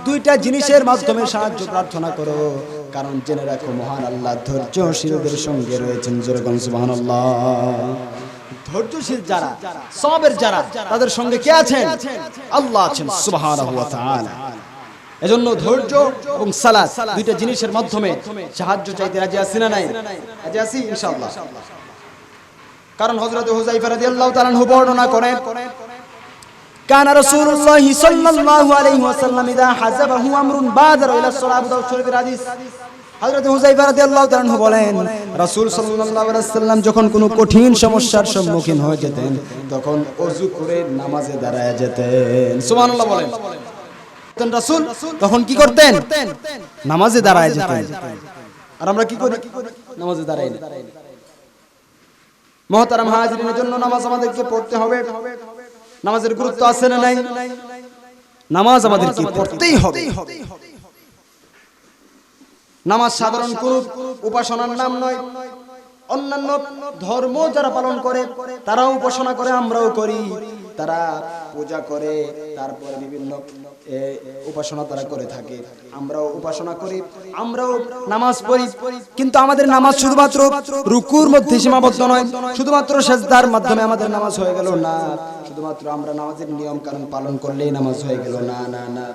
দুইটা জিনিসের মাধ্যমে সাহায্য প্রার্থনা করো, কারণ জেনে রাখো মহান আল্লাহ ধৈর্যশীলদের সঙ্গে রয়েছেন। জোরে বলুন সুবহানাল্লাহ। ধৈর্যশীল যারা, সবের যারা, তাদের সঙ্গে কে আছেন? আল্লাহ আছেন সুবহানাহু ওয়া তাআলা। এজন্য ধৈর্য এবং সালাত দুইটা জিনিসের মাধ্যমে সাহায্য চাইতে রাজি আছি না নাই? রাজি আছি ইনশাআল্লাহ। কারণ হযরত হুযায়ফা রাদিয়াল্লাহু তাআলা আনহু বর্ণনা করেন, কানা রাসূলুল্লাহ সাল্লাল্লাহু আলাইহি ওয়াসাল্লাম ইযা হাযাবাহু আমরুন বাদারা ইলা সালাত। আবু দাউদ শরীফের হাদিস। হযরত হুযায়ফা রাদিয়াল্লাহু তাআলা আনহু বলেন, রাসূল সাল্লাল্লাহু আলাইহি ওয়াসাল্লাম যখন কোনো কঠিন সমস্যার সম্মুখীন হয়ে যেতেন, তখন ওযু করে নামাজে দাঁড়ায় যেতেন। সুবহানাল্লাহ বলেন। রাসূল তখন কি করতেন? নামাজে দাঁড়ায় যেতেন। আর আমরা কি করি? নামাজে দাঁড়াই না। মুহতারাম হাজিরিনের জন্য নামাজ আমাদেরকে পড়তে হবে। নামাজের গুরুত্ব আছে না নাই? নামাজ আমাদেরকে পড়তেই হবে। নামাজ সাধারণ কোন উপাসনার নাম নয়। অন্যান্য ধর্ম যারা পালন করে তারাও উপাসনা করে, আমরাও করি। তারা পূজা করে, তারপরে বিভিন্ন উপাসনা তারা করে থাকে, আমরাও উপাসনা করি, আমরাও নামাজ পড়ি। কিন্তু আমাদের নামাজ শুধুমাত্র রুকুর মধ্যে সীমাবদ্ধ নয়, শুধুমাত্র সিজদার মাধ্যমে আমাদের নামাজ হয়ে গেল না, শুধুমাত্র আমরা নামাজের নিয়ম কানুন পালন করলেই নামাজ হয়ে গেল না। না না,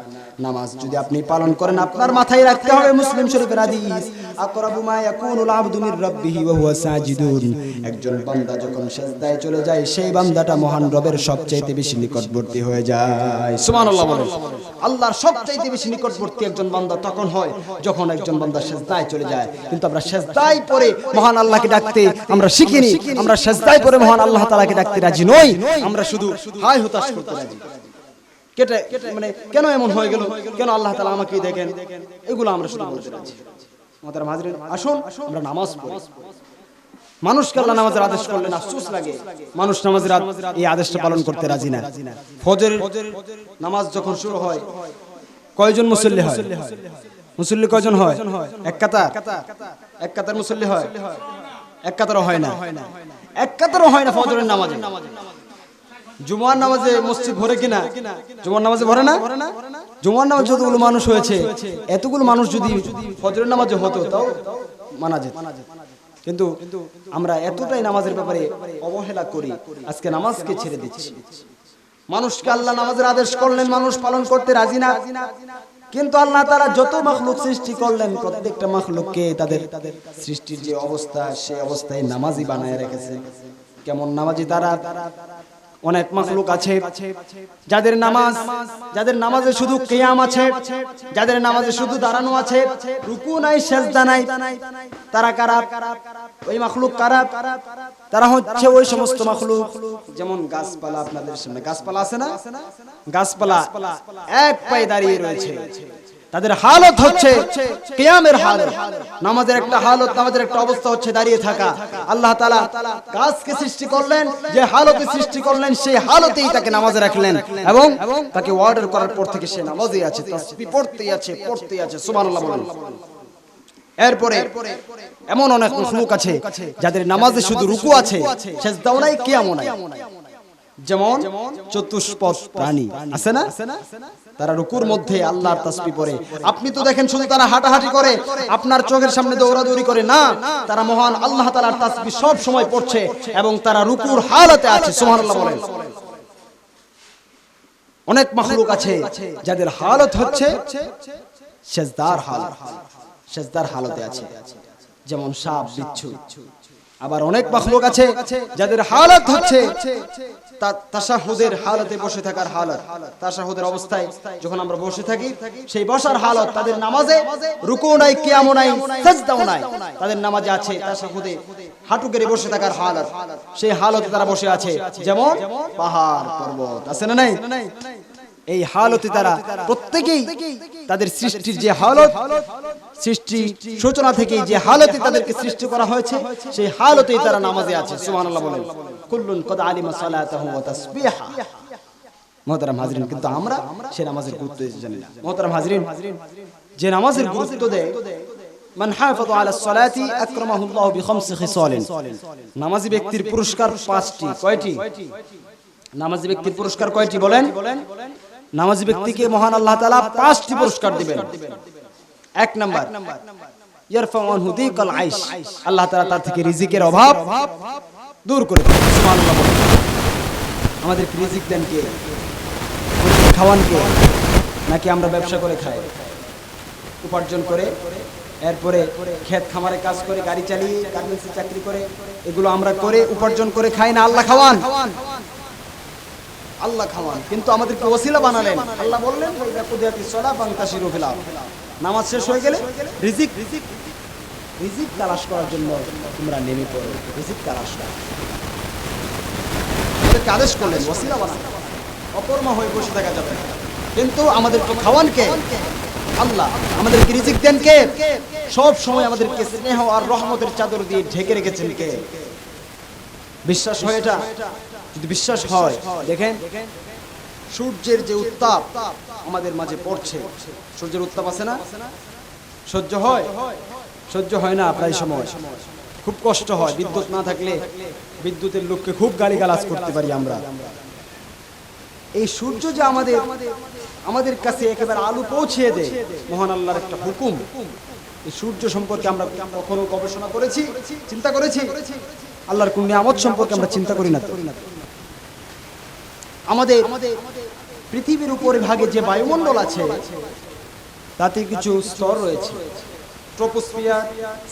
নামাজ যদি আপনি পালন করেন, আপনার মাথায় রাখতে হবে মুসলিম শরীফের হাদিস, আকরাবু মা ইয়াকুনুল আবদু মির রাব্বিহি ওয়া হুয়া সাজিদুন। একজন বান্দা যখন সিজদায় চলে যায়, সেই বান্দাটা মহান রবের সবচেয়ে বেশি নিকটবর্তী হয়ে যায়। সুবহানাল্লাহ বলেন। আল্লাহর সবচেয়ে বেশি নিকটবর্তী একজন বান্দা তখন হয় যখন একজন বান্দা সিজদায় চলে যায়। কিন্তু আমরা সিজদায় পড়ে মহান আল্লাহকে ডাকতে আমরা শিখিনি, আমরা সিজদায় পড়ে মহান আল্লাহ তাআলাকে ডাকতে রাজি নই, আমরা শুধু হায় হুতাশ করতে রাজি। মানে কেন এমন হয়ে গেল, কেন আল্লাহ তাআলা আমাকে দেখেন, এগুলো আমরা শুধু বলতে রাজি। মুহতারাম হাজিরিন, আসুন আমরা নামাজ পড়ি। মানুষকে আল্লাহ নামাজের আদেশ করলেন, আফসোস লাগে মানুষ নামাজের এই আদেশটা পালন করতে রাজি না। ফজরের নামাজ যখন শুরু হয়, কয়জন মুসল্লি হয়? মুসল্লি কয়জন হয়? এক কাতার, এক কাতার মুসল্লি হয়? এক কাতারও হয় না, এক কাতারও হয় না ফজরের নামাজে। জুমার নামাজে মসজিদ ভরে কিনা? জুমার নামাজে ভরে না? জুমার নামাজ যতগুলো মানুষ হয়েছে, এতগুলো মানুষ যদি ফজরের নামাজে হতো তাও মানা যেত। কিন্তু আমরা এতটাই নামাজের ব্যাপারে অবহেলা করি, আজকে নামাজকে ছেড়ে দিচ্ছি। মানুষকে আল্লাহ নামাজের আদেশ করলেন, মানুষ পালন করতে রাজি না। কিন্তু আল্লাহ তাআলা যত মাখলুক সৃষ্টি করলেন, প্রত্যেকটা মাখলুককে তাদের সৃষ্টির যে অবস্থা, সেই অবস্থায় নামাজি বানায় রেখেছেন। কেমন নামাজি তারা? অনেক মাখলুক আছে যাদের নামাজে শুধু কিয়াম আছে, যাদের নামাজে শুধু দাঁড়ানো আছে, রুকু নাই, সিজদা নাই। তারা কারা? ওই মাখলুক কারা? তারা হচ্ছে ওই সমস্ত মাখলুক, যেমন গাছপালা। আপনাদের সামনে গাছপালা আছে না? গাছপালা এক পায়ে দাঁড়িয়ে রয়েছে, তাদের হালত হচ্ছে কিয়ামের হালত। নামাজের একটা হালত, নামাজের একটা অবস্থা হচ্ছে দাঁড়িয়ে থাকা। আল্লাহ তাআলা গাছকে সৃষ্টি করলেন, যে হালতে সৃষ্টি করলেন সেই হালতেই তাকে নামাজে রাখলেন, এবং তাকে অর্ডার করার পর থেকে সে নামাজেই আছে, তাসবিহ পড়তেই আছে। সুবহানাল্লাহ বলেন। এরপরে এমন অনেক মাখলুক আছে যাদের নামাজে শুধু রুকু আছে, সিজদাও নাই, কিয়ামও নাই। যেমন চতুষ্পদ প্রাণী আছে না? তারা রুকুর মধ্যে আল্লাহর তাসবিহ পড়ে। আপনি তো দেখেন শুধু তারা হাঁটাহাঁটি করে, আপনার চোখের সামনে দৌড়াদৌড়ি করে না, তারা মহান আল্লাহ তাআলার তাসবিহ সব সময় পড়ছে এবং তারা রুকুর হালতে আছে। সুবহানাল্লাহ বলেন। অনেক মাখলুক আছে যাদের হালত হচ্ছে সিজদার হালতে আছে, যেমন সাপ, বিচ্ছু। আবার অনেক মাখলুক আছে যাদের হালত হচ্ছে তাশাহুদের হালতে, বসে থাকার হালত। তাশাহুদের অবস্থায় যখন আমরা বসে থাকি, সেই বসার হালত, তাদের নামাজে রুকু নাই, কিয়ামও নাই, সিজদাও নাই, তাদের নামাজে আছে তাশাহুদে হাঁটু গেড়ে বসে থাকার হালত। সেই হালতে তারা বসে আছে, যেমন পাহাড় পর্বত আছে না নাই? এই হালতে তারা প্রত্যেকেই তাদের সৃষ্টির যে হালত, সৃষ্টি সূচনা থেকে যে হালতে তাদেরকে সৃষ্টি করা হয়েছে, সেই হালতেই তারা নামাজে আছে। সুবহানাল্লাহ বলেন। কুল্লুন কদ আলিমা সালাতাহু ওয়া তাসবিহা। মুহতারাম হাজিরিন, কিন্তু আমরা সে নামাজের গুরুত্ব জানি না। মুহতারাম হাজিরিন, যে নামাজের গুরুত্ব দেয় মান হাফাযা আলাস সালাতি আকরামাহুল্লাহু বিখামসি খিসালিন। নামাজি ব্যক্তির পুরস্কার 5টি। কয়টি? নামাজি ব্যক্তির পুরস্কার কয়টি বলেন? নামাজি ব্যক্তিকে মহান আল্লাহ তাআলা 5টি পুরস্কার দিবেন। 1 নাম্বার, ইয়ারফাউ আনহু দিকাল আইশ, আল্লাহ তাআলা তার থেকে রিজিকের অভাব দূর করে দেন। সুবহানাল্লাহ। আমাদের রিজিক দেন কে? খাওয়ান কে? নাকি আমরা ব্যবসা করে খাই, উপার্জন করে, এরপরে ক্ষেত খামারে কাজ করে, গাড়ি চালিয়ে, গার্মেন্টসে চাকরি করে, এগুলো আমরা করে উপার্জন করে খাই না? আল্লাহ খাওয়ান, আল্লাহ খাওয়ান। কিন্তু আমাদেরকে ওসিলা বানালেন। আল্লাহ বললেন নামাজ শেষ হয়ে গেলে রিজিক রিজিক তালাশ করার জন্য তোমরা নেমে পড়ো, রিজিক তালাশ করো। আমাদেরকে আদেশ করলেন ওসিলা বানালেন। অকর্মা হয়ে বসে থাকা যাবে না। কিন্তু আমাদেরকে খাওয়ান কে? আল্লাহ। আমাদেরকে রিজিক দেন কে? সব সময় আমাদেরকে স্নেহ আর রহমতের চাদর দিয়ে ঢেকে রেখেছেন কে? বিশ্বাস হয় এটা? যদি বিশ্বাস হয়, দেখেন সূর্যের যে উত্তাপ আমাদের মাঝে পড়ছে, সূর্যের উত্তাপ আছে না? সহ্য হয়? সহ্য হয় না প্রায় সময়, খুব কষ্ট হয়। বিদ্যুৎ না থাকলে বিদ্যুতের লোককে খুব গালিগালাজ করতে পারি আমরা। এই সূর্য যে আমাদের কাছে একেবারে আলো পৌঁছিয়ে দেয়, মহান আল্লাহর একটা হুকুম। এই সূর্য সম্পর্কে আমরা কখনো গবেষণা করেছি, চিন্তা করেছি? আল্লাহর কোন নিয়ামত সম্পর্কে আমরা চিন্তা করি না। আমাদের পৃথিবীর উপরে ভাগে যে বায়ুমণ্ডল আছে তাতে কিছু স্তর রয়েছে, troposphere,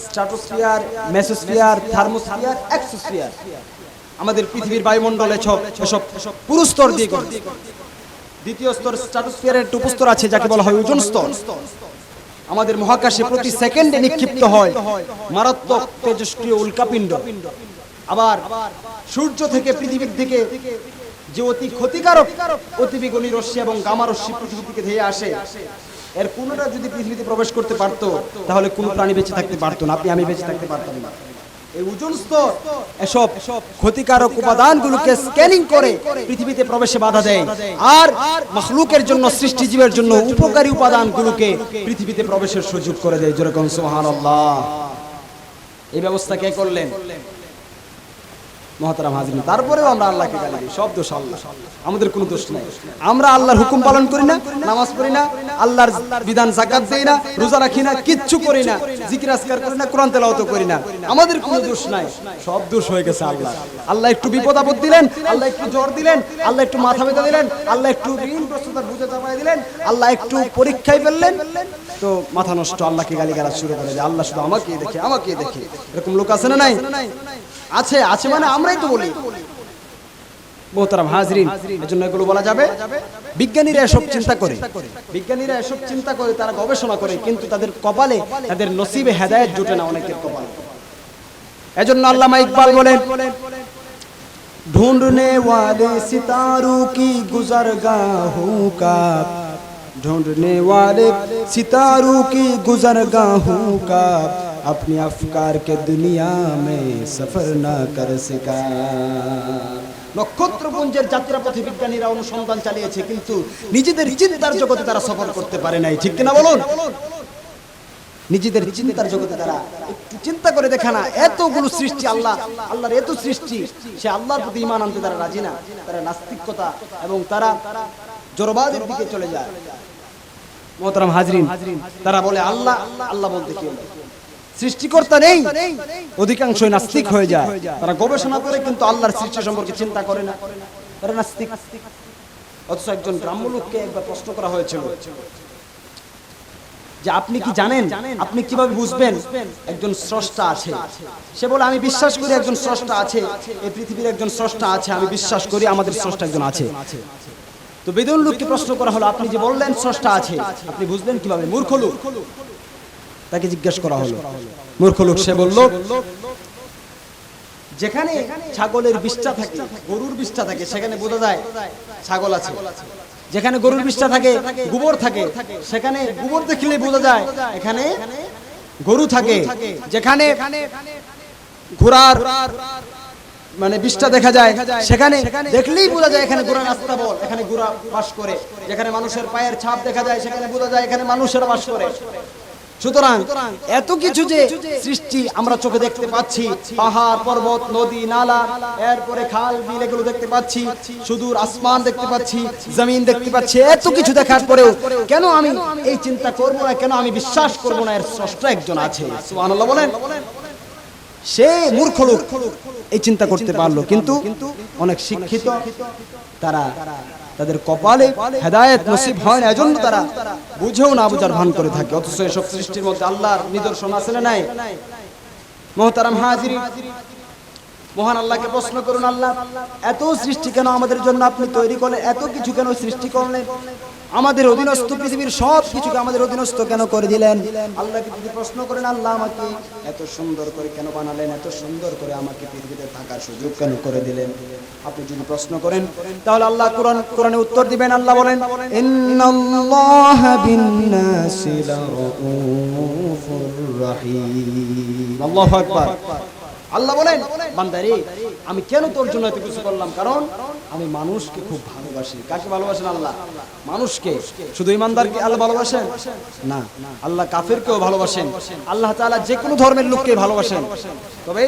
stratosphere, mesosphere, thermosphere, exosphere. আমাদের পৃথিবীর বায়ুমণ্ডলে এসব পুরো স্তর দিয়ে গঠিত। দ্বিতীয় স্তর স্ট্র্যাটোস্ফিয়ারের টুপু স্তর আছে, যাকে বলা হয় ওজোন স্তর। আমাদের মহাকাশে প্রতি সেকেন্ডে নিক্ষিপ্ত হয় মারাত্মক তেজস্ক্রিয় উল্কাপিণ্ড। আবার সূর্য থেকে পৃথিবীর দিকে যে অতি ক্ষতিকারক অতিবেগুনি রশ্মি এবং গামা রশ্মি পৃথিবীর দিকে ধেয়ে আসে, এর কোনোটা যদি পৃথিবীতে প্রবেশ করতে পারতো তাহলে কোনো প্রাণী বেঁচে থাকতে পারতো না, আপনি আমি বেঁচে থাকতে পারতাম না। এই ওজোন স্তর এসব ক্ষতিকারক উপাদানগুলোকে স্ক্যানিং করে পৃথিবীতে প্রবেশে বাধা দেয়, আর মাখলুকের জন্য, সৃষ্টিজীবের জন্য উপকারী উপাদানগুলোকে পৃথিবীতে প্রবেশের সুযোগ করে দেয়। যেরকম সুবহানাল্লাহ। এই ব্যবস্থা কে করলেন? মুহতারাম হাজিরিন। তারপরেও আমরা আল্লাহকে গালি দিই, সব দোষ আল্লাহ, আমাদের কোনো দোষ নাই। আমরা আল্লাহর হুকুম পালন করি না, নামাজ পড়ি না, আল্লাহর বিধান যাকাত দেই না, রোজা রাখি না, কিচ্ছু করি না, জিকির আজকার করি না, কোরআন তেলাওয়াত করি না, আমাদের কোনো দোষ নাই। সব দোষ হয়ে গেছে আল্লাহ। আল্লাহ একটু বিপদ আপদ দিলেন, আল্লাহ একটু জ্বর দিলেন, আল্লাহ একটু মাথা ব্যথা দিলেন, আল্লাহ একটু ঋণগ্রস্ততার বুঝে চাপাই দিলেন, আল্লাহ একটু পরীক্ষায় ফেললেন, তো মাথা নষ্ট, আল্লাহকে গালিগালাজ শুরু করে দেয়। আল্লাহ শুধু আমাকে দেখে, আমাকে দেখে। এরকম লোক আছে না নাই? আছে, আছে মানে আমরাই তো বলি। মুহতারাম হাজরিন, এজন্য এগুলো বলা যাবে। বিজ্ঞানীরা এসব চিন্তা করে, বিজ্ঞানীরা এসব চিন্তা করে, তারা গবেষণা করে, কিন্তু তাদের কপালে, তাদের নসিবে হেদায়েত জুটে না অনেকের কপালে। এজন্য আল্লামা ইকবাল বলেন, ढूंढने वाले सितारों की गुजरगाहों का, ढूंढने वाले सितारों की गुजरगाहों का, अपने अफकार के दुनिया में सफर ना कर सका। নক্ষত্রপুঞ্জের যাত্রাপথে বিজ্ঞানীরা অনুসন্ধান চালিয়েছে, কিন্তু নিজেদের চিন্তার জগতে তারা সফর করতে পারে নাই। ঠিক কিনা বলুন? নিজেদের চিন্তার জগতে তারা একটু চিন্তা করে দেখে না, এতগুলো সৃষ্টি আল্লাহ, আল্লাহর এত সৃষ্টি, সে আল্লাহর প্রতি ঈমান আনতে তারা রাজি না। তারা নাস্তিকতা এবং তারা জড়বাদের দিকে চলে যায়। মুহতারাম হাজরিন, তারা বলে আল্লাহ, আল্লাহ বলতে কি? সৃষ্টিকর্তা নেই। অধিকাংশই নাস্তিক হয়ে যায়। তারা গবেষণা করে কিন্তু আল্লাহর সৃষ্টি সম্পর্কে চিন্তা করে না, তারা নাস্তিক। অথচ একজন ব্রাহ্মণ লোককে একবার প্রশ্ন করা হয়েছিল যে আপনি কি জানেন, আপনি কিভাবে বুঝবেন একজন স্রষ্টা আছে? সে বলে আমি বিশ্বাস করি একজন স্রষ্টা আছে, এই পৃথিবীর একজন স্রষ্টা আছে, আমি বিশ্বাস করি আমাদের স্রষ্টা একজন আছে। তো বেদুইন লোককে প্রশ্ন করা হলো, আপনি যে বললেন স্রষ্টা আছে, আপনি বুঝলেন কিভাবে? মূর্খ লোক, তাকে জিজ্ঞেস করা হলো। মূর্খ লোক সে বলল, যেখানে ছাগলের বিষ্ঠা থাকে, গরুর বিষ্ঠা থাকে, সেখানে বোঝা যায় ছাগল আছে। যেখানে গরুর বিষ্ঠা থাকে, গোবর থাকে, সেখানে গোবর দেখলে বোঝা যায় এখানে গরু থাকে। যেখানে ঘোড়ার মানে বিষ্ঠা দেখা যায়, সেখানে দেখলেই বোঝা যায় এখানে ঘোড়া রাস্তা বল, এখানে ঘোড়া বাস করে। যেখানে মানুষের পায়ের ছাপ দেখা যায়, সেখানে বোঝা যায় এখানে মানুষের বাস করে। সুতরাং এত কিছু যে সৃষ্টি আমরা চোখে দেখতে পাচ্ছি, পাহাড় পর্বত নদী নালা, এরপরে খাল বিল, এগুলো দেখতে পাচ্ছি, সুদূর আসমান দেখতে পাচ্ছি, জমিন দেখতে পাচ্ছি, এত কিছু দেখার পরেও কেন আমি এই চিন্তা করব না, কেন আমি বিশ্বাস করব না এর স্রষ্টা একজন আছে? সুবহানাল্লাহ বলেন। সে মূর্খ লোক এই চিন্তা করতে পারলো, কিন্তু অনেক শিক্ষিত তারা তাদের কপালে হেদায়েত নসিব হয় না, এজন্য তারা বুঝেও না বুঝার ভান করে থাকে। অথচ এসব সৃষ্টির মধ্যে আল্লাহর নিদর্শন আছে না নাই? মুহতারাম হাজিরিন, মহান আল্লাহকে প্রশ্ন করুন, আল্লাহ এত সৃষ্টি কেন আমাদের জন্য আপনি তৈরি করলেন? এত কিছু কেন সৃষ্টি করলেন? আমাদের অধীনস্থ পৃথিবীর সব কিছুকে আমাদের অধীনস্থ কেন করে দিলেন? আল্লাহকে যদি প্রশ্ন করেন, আল্লাহ আমাকে এত সুন্দর করে কেন বানালেন? এত সুন্দর করে আমাকে পৃথিবীতে থাকার সুযোগ কেন করে দিলেন? আপনি যদি প্রশ্ন করেন, তাহলে আল্লাহ কোরআনে উত্তর দিবেন। আল্লাহ বলেন, ইন্নাল্লাহা বিন-নাসি লারাউফুর রাহিম। আল্লাহু আকবার। আল্লাহ বলেন, বান্দারে আমি কেন তোর জন্য এত কিছু করলাম? কারণ আমি মানুষকে খুব ভালোবাসি। কাকে ভালোবাসেন আল্লাহ? মানুষকে। শুধু ইমানদারকে আল্লাহ ভালোবাসেন না, আল্লাহ কাফেরকেও ভালোবাসেন। আল্লাহ তাআলা যে কোনো ধর্মের লোককে ভালোবাসেন, তবে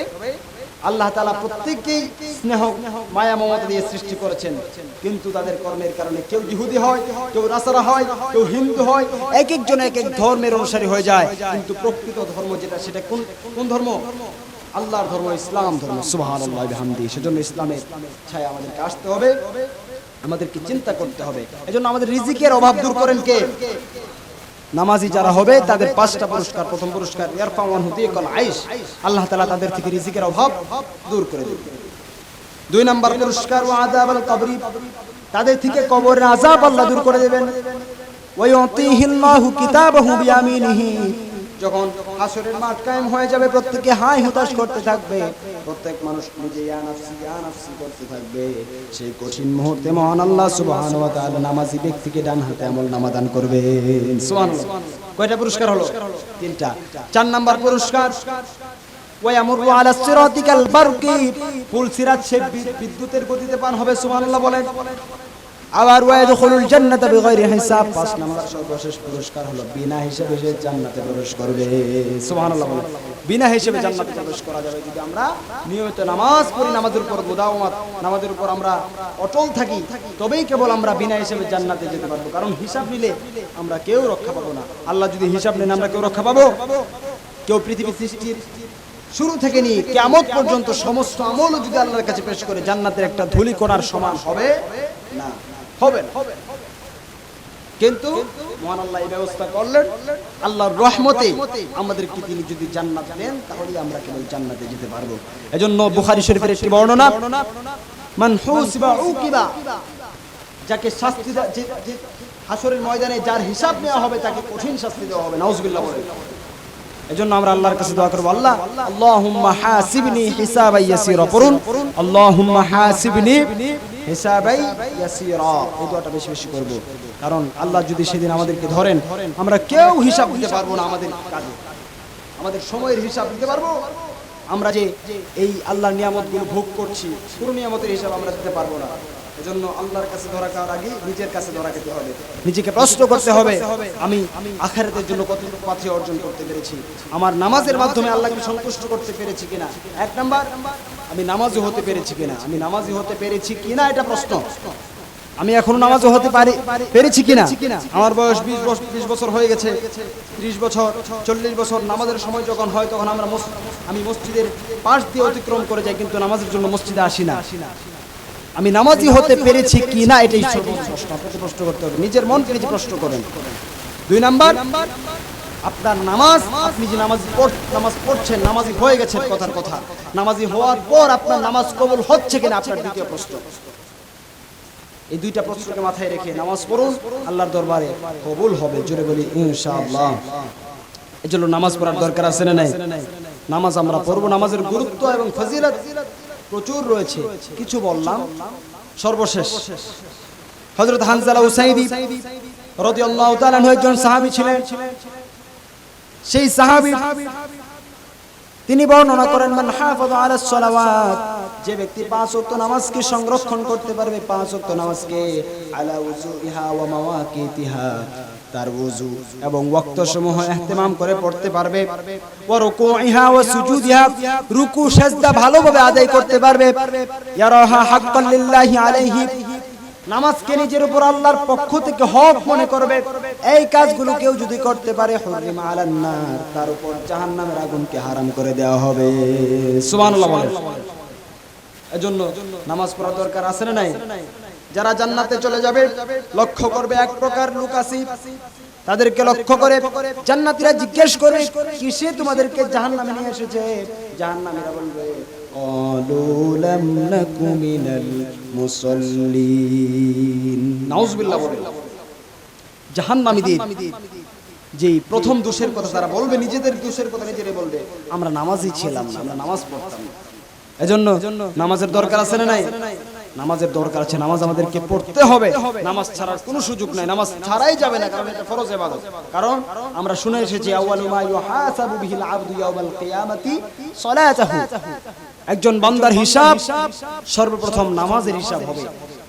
আল্লাহ তাআলা প্রত্যেককেই স্নেহ মায়া মমতা দিয়ে সৃষ্টি করেছেন, কিন্তু তাদের কর্মের কারণে কেউ ইহুদি হয়, কেউ নাসারা হয়, কেউ হিন্দু হয়, এক একজন এক এক ধর্মের অনুসারী হয়ে যায়। কিন্তু প্রকৃত ধর্ম যেটা, সেটা কোন ধর্ম? আল্লাহর ধর্ম, ইসলাম ধর্ম। সুবহানাল্লাহ বিহামদিহি। সেজন্য ইসলামের ছায়া আমাদেরকে আসতে হবে, আমাদেরকে চিন্তা করতে হবে। এজন্য আমাদের রিজিকের অভাব দূর করেন কে? নামাজি যারা হবে তাদের 5টা পুরস্কার। প্রথম পুরস্কার ইয়ারফাউ আনহু দিকাল আইশ, আল্লাহ তাআলা তাদের থেকে রিজিকের অভাব দূর করে দেবেন। 2 নাম্বার পুরস্কার ওয়া আযাবাল কবরি, তাদের থেকে কবরের আযাব আল্লাহ দূর করে দেবেন। ওয়া ইউতিহিল্লাহু কিতাবাহু বিয়ামিনিহি, যখন হাসরের মাঠ কায়েম হয়ে যাবে, প্রত্যেকে হাই হুতাশ করতে থাকবে, প্রত্যেক মানুষ নিজে ইয়া নাফসি করতে থাকবে। সেই কঠিন মুহূর্তে মহান আল্লাহ সুবহানাহু ওয়া তাআলা নামাজি ব্যক্তিকে ডান হাতে আমলনামা দান করবেন। সুবহানাল্লাহ। কয়টা পুরস্কার হলো? 3টা। 4 নাম্বার পুরস্কার ওয়া ইয়ামুরু আলা সিরাতিকাল বারকি, ফুল সিরাত সে বিদ্যুতের গতিতে পার হবে। সুবহানাল্লাহ বলেন। আবার ওয়ায়াদখুলুল জান্নাতা বিগাইরি হিসাব, 5 নাম্বার সর্বশেষ পুরস্কার হলো বিনা হিসাবে সে জান্নাতে প্রবেশ করবে। সুবহানাল্লাহ বলেন। বিনা হিসাবে জান্নাতে প্রবেশ করা যাবে যদি আমরা নিয়মিত নামাজ পড়ি, নামাজের উপর মুদাওয়ামাত, নামাজের উপর আমরা অটল থাকি, তবেই কেবল আমরা বিনা হিসাবে জান্নাতে যেতে পারবো। কারণ হিসাব নিলে আমরা কেউ রক্ষা পাবো না। আল্লাহ যদি হিসাব নেন, আমরা কেউ রক্ষা পাবো? কেউ পৃথিবী সৃষ্টির শুরু থেকে নিয়ে কিয়ামত পর্যন্ত সমস্ত আমলও যদি আল্লাহর কাছে পেশ করে, জান্নাতের একটা ধূলিকণার সমান হবে না, হবে না। কিন্তু মহান আল্লাহ এই ব্যবস্থা করলেন, আল্লাহর রহমতে আমাদেরকে তিনি যদি জান্নাত দেন, তাহলে আমরা কেবল জান্নাতে যেতে পারবো। এজন্য বুখারী শরীফের একটি বর্ণনা, মান হুসিবা উকিবা, যাকে শাস্তি হাসরের ময়দানে যার হিসাব নেওয়া হবে তাকে কঠিন শাস্তি দেওয়া হবে। নাউজুবিল্লাহ বলেন। এজন্য আমরা আল্লাহর কাছে দোয়া করব, আল্লাহ আল্লাহুম্মা হাসিবনি হিসাবাই ইয়াসিরা। পড়ুন, আল্লাহুম্মা হাসিবনি হিসাবাই ইয়াসিরা। এই দোয়াটা বেশি বেশি করব, কারণ আল্লাহ যদি সেদিন আমাদেরকে ধরেন, আমরা কেউ হিসাব দিতে পারবো না আমাদের কাজে, আমাদের সময়ের হিসাব দিতে পারবো? আমরা যে এই আল্লাহর নিয়ামতগুলো ভোগ করছি, পুরো নিয়ামতের হিসাব আমরা দিতে পারবো না। এজন্য আল্লাহর কাছে ধরা খাওয়ার আগে নিজের কাছে ধরা খেতে হবে, নিজেকে প্রশ্ন করতে হবে, আমি আখিরাতের জন্য কতটুকু পাথেয় অর্জন করতে পেরেছি, আমার নামাজের মাধ্যমে আল্লাহকে সন্তুষ্ট করতে পেরেছি কিনা। 1 নাম্বার, আমি নামাজি হতে পেরেছি কিনা, আমি নামাজি হতে পেরেছি কিনা এটা প্রশ্ন। আমি এখনো নামাজি হতে পেরেছি কিনা। আমার বয়স 20 বছর হয়ে গেছে, 30 বছর, 40 বছর। নামাজের সময় যখন হয় তখন আমি মসজিদের পাশ দিয়ে অতিক্রম করে যাই, কিন্তু নামাজের জন্য মসজিদে আসি না। আমি নামাজি হতে পেরেছি কিনা এটাই প্রশ্ন। আপনাকে প্রশ্ন করতে হবে, নিজের মনকে নিজে প্রশ্ন করেন। 2 নাম্বার, আপনার নামাজ, আপনি যে নামাজ পড়ছেন, নামাজি হয়ে গেছেন কথার কথা, নামাজি হওয়ার পর আপনার নামাজ কবুল হচ্ছে কিনা আপনার দ্বিতীয় প্রশ্ন। এই 2টা প্রশ্নকে মাথায় রেখে নামাজ পড়ুন, আল্লাহর দরবারে কবুল হবে। জোরে বলি ইনশাআল্লাহ। এজন্য নামাজ পড়ার দরকার আছে না নাই? নামাজ আমরা পড়বো। নামাজের গুরুত্ব এবং ফজিলত প্রচুর রয়েছে, কিছু বললাম। সর্বশেষ হযরত হানজালা উসাইদি রাদিয়াল্লাহু তাআলা আনহু একজন সাহাবী ছিলেন। সেই সাহাবী তিনি বর্ণনা করেন, মান হাফাযা আলাস সালাওয়াত, যে ব্যক্তি 5 ওয়াক্ত নামাজকে সংরক্ষণ করতে পারবে, 5 ওয়াক্ত নামাজকে, আলা উযুইহা ওয়া মাওয়াকিতিহা, তার ওযু এবং ওয়াক্তসমূহ ইহতিমাম করে পড়তে পারবে, ওয়া রুকুইহা ওয়া সুজুদিহা, রুকু সিজদা ভালোভাবে আদায় করতে পারবে, ইয়ারাহা হাক্কান লিল্লাহি আলাইহি, নামাজকে নিজের উপর আল্লাহর পক্ষ থেকে হক মনে করবে, এই কাজগুলো কেউ যদি করতে পারে হুররিমা আলান নার, তার উপর জাহান্নামের আগুনকে হারাম করে দেওয়া হবে। সুবহানাল্লাহ বলেন। এজন্য নামাজ পড়া দরকার আছে না নাই? যারা জান্নাতে চলে যাবে লক্ষ্য করবে এক প্রকার লোক আছে, তাদেরকে লক্ষ্য করে জান্নাতীরা জিজ্ঞেস করে কিসে তোমাদেরকে জাহান্নামে নিয়ে এসেছে? জাহান্নামীরা বলবে ক্বালু লাম নাকু মিনাল মুসাল্লিন। নাউযুবিল্লাহ বলে। জাহান্নামীদের যে প্রথম দোষের কথা তারা বলবে, নিজেদের দোষের কথা নিজেরাই বলবে, আমরা নামাজই ছিলাম না, আমরা নামাজ পড়তাম না। এজন্য নামাজের দরকার আছে না নাই? নামাজের দরকার আছে, নামাজ আমাদেরকে পড়তে হবে, নামাজ ছাড়ার কোনো সুযোগ নাই, নামাজ ছাড়াই যাবে না, কারণ এটা ফরজ ইবাদত। কারণ আমরা শুনে এসেছি আউয়ালু মা ইউহাসাবু বিহিল আবদু ইয়াউমাল কিয়ামাতি সালাতুহু, একজন বান্দার হিসাব সর্বপ্রথম নামাজের হিসাব হবে।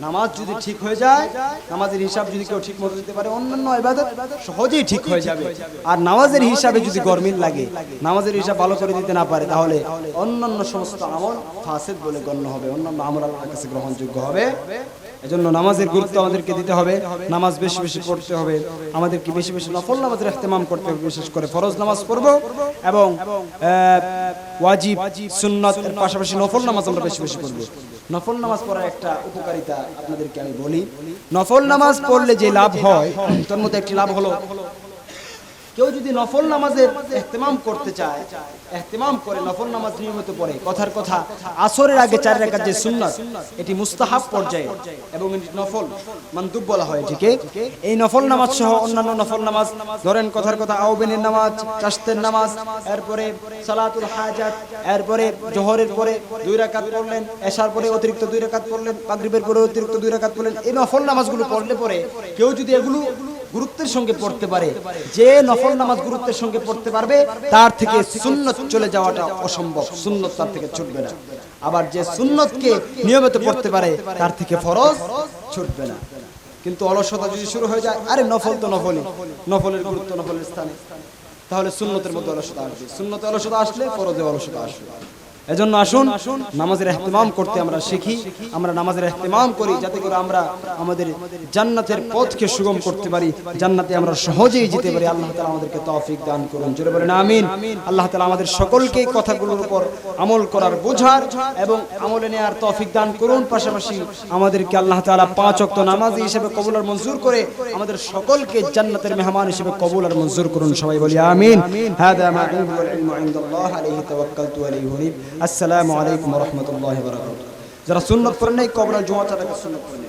নামাজ যদি ঠিক হয়ে যায়, নামাজের হিসাব যদি কেউ ঠিক মতো দিতে পারে, অন্যান্য ইবাদত সহজেই ঠিক হয়ে যাবে। আর নামাজের হিসাবে যদি গরমিল লাগে, নামাজের হিসাব ভালো করে দিতে না পারে, তাহলে অন্যান্য সমস্ত আমল ফাসিদ বলে গণ্য হবে, অন্যান্য আমল আল্লাহর কাছে গ্রহণযোগ্য হবে। এজন্য নামাজের গুরুত্ব আমাদেরকে দিতে হবে, নামাজ বেশি বেশি পড়তে হবে, আমাদেরকে বেশি বেশি নফল নামাজের ইহতিমাম করতে হবে, বিশেষ করে ফরজ নামাজ পড়ব এবং ওয়াজিব সুন্নাতের পাশাপাশি নফল নামাজ আমরা বেশি বেশি পড়ব। নফল নামাজ পড়ার একটা উপকারিতা আপনাদেরকে আমি বলি। নফল নামাজ পড়লে যে লাভ হয় তার মধ্যে একটি লাভ হলো, কেউ যদি নফল নামাজের ইহতিমাম করতে চায়, ইহতিমাম করে নফল নামাজ নিয়মিত পড়ে, কথার কথা আসরের আগে 4 রাকাত যে সুন্নাত, এটি মুস্তাহাব পর্যায়ে এবং এটি নফল মানদুব বলা হয় এটিকে। এই নফল নামাজ সহ অন্যান্য নফল নামাজ, ধরেন কথার কথা আউবেনের নামাজ, চাশতের নামাজ, এরপরে সালাতুল হাজাত, এরপরে জোহরের পরে 2 রাকাত পড়লেন, এশার পরে অতিরিক্ত 2 রাকাত পড়লেন, মাগরিবের পরে অতিরিক্ত 2 রাকাত পড়লেন, এই নফল নামাজগুলো পড়লে পরে কেউ যদি এগুলো গুরুত্বের সঙ্গে পড়তে পারে, যে নফল নামাজ গুরুত্বের সঙ্গে পড়তে পারবে, তার থেকে সুন্নত চলে যাওয়াটা অসম্ভব, সুন্নত তার থেকে ছুটবে না। আবার যে সুন্নতকে নিয়মিত পড়তে পারে, তার থেকে ফরজ ছুটবে না। কিন্তু অলসতা যদি শুরু হয়ে যায়, আরে নফল তো নফলই, নফলের গুরুত্ব নফলের স্থানে, তাহলে সুন্নতের মধ্যে অলসতা আসবে, সুন্নতে অলসতা আসলে ফরজে অলসতা আসবে। এজন্য আসুন নামাজের ইহতিমাম করতে আমরা শিখি, আমরা নামাজের ইহতিমাম করি, যাতে করে আমরা আমাদের জান্নাতের পথকে সুগম করতে পারি, জান্নাতে আমরা সহজেই যেতে পারি। আল্লাহ তাআলা আমাদেরকে তৌফিক দান করুন, জোরে বলেন আমিন। আল্লাহ তাআলা আমাদের সকলকে এই কথাগুলোর উপর আমল করার, বোঝার এবং আমলে নেওয়ার তৌফিক দান করুন। পাশাপাশি আমাদেরকে আল্লাহ তাআলা 5 ওয়াক্ত নামাজি হিসেবে কবুল আর মঞ্জুর করে আমাদের সকলকে জান্নাতের মেহমান হিসেবে কবুল আর মঞ্জুর করুন, সবাই বলি আমিন। হাদা মা ইনদু ওয়াল ইলমু ইনদাল্লাহ, আলাইহি তাওয়াক্কালতু ওয়া ইলাইহি উনীব। আসসালামু আলাইকুম ওয়া রাহমাতুল্লাহি ওয়া বারাকাতুহু। যারা সুন্নাত পড়েন নাই, কবর আর জুমা ছাড়া সুন্নাত পড়েন।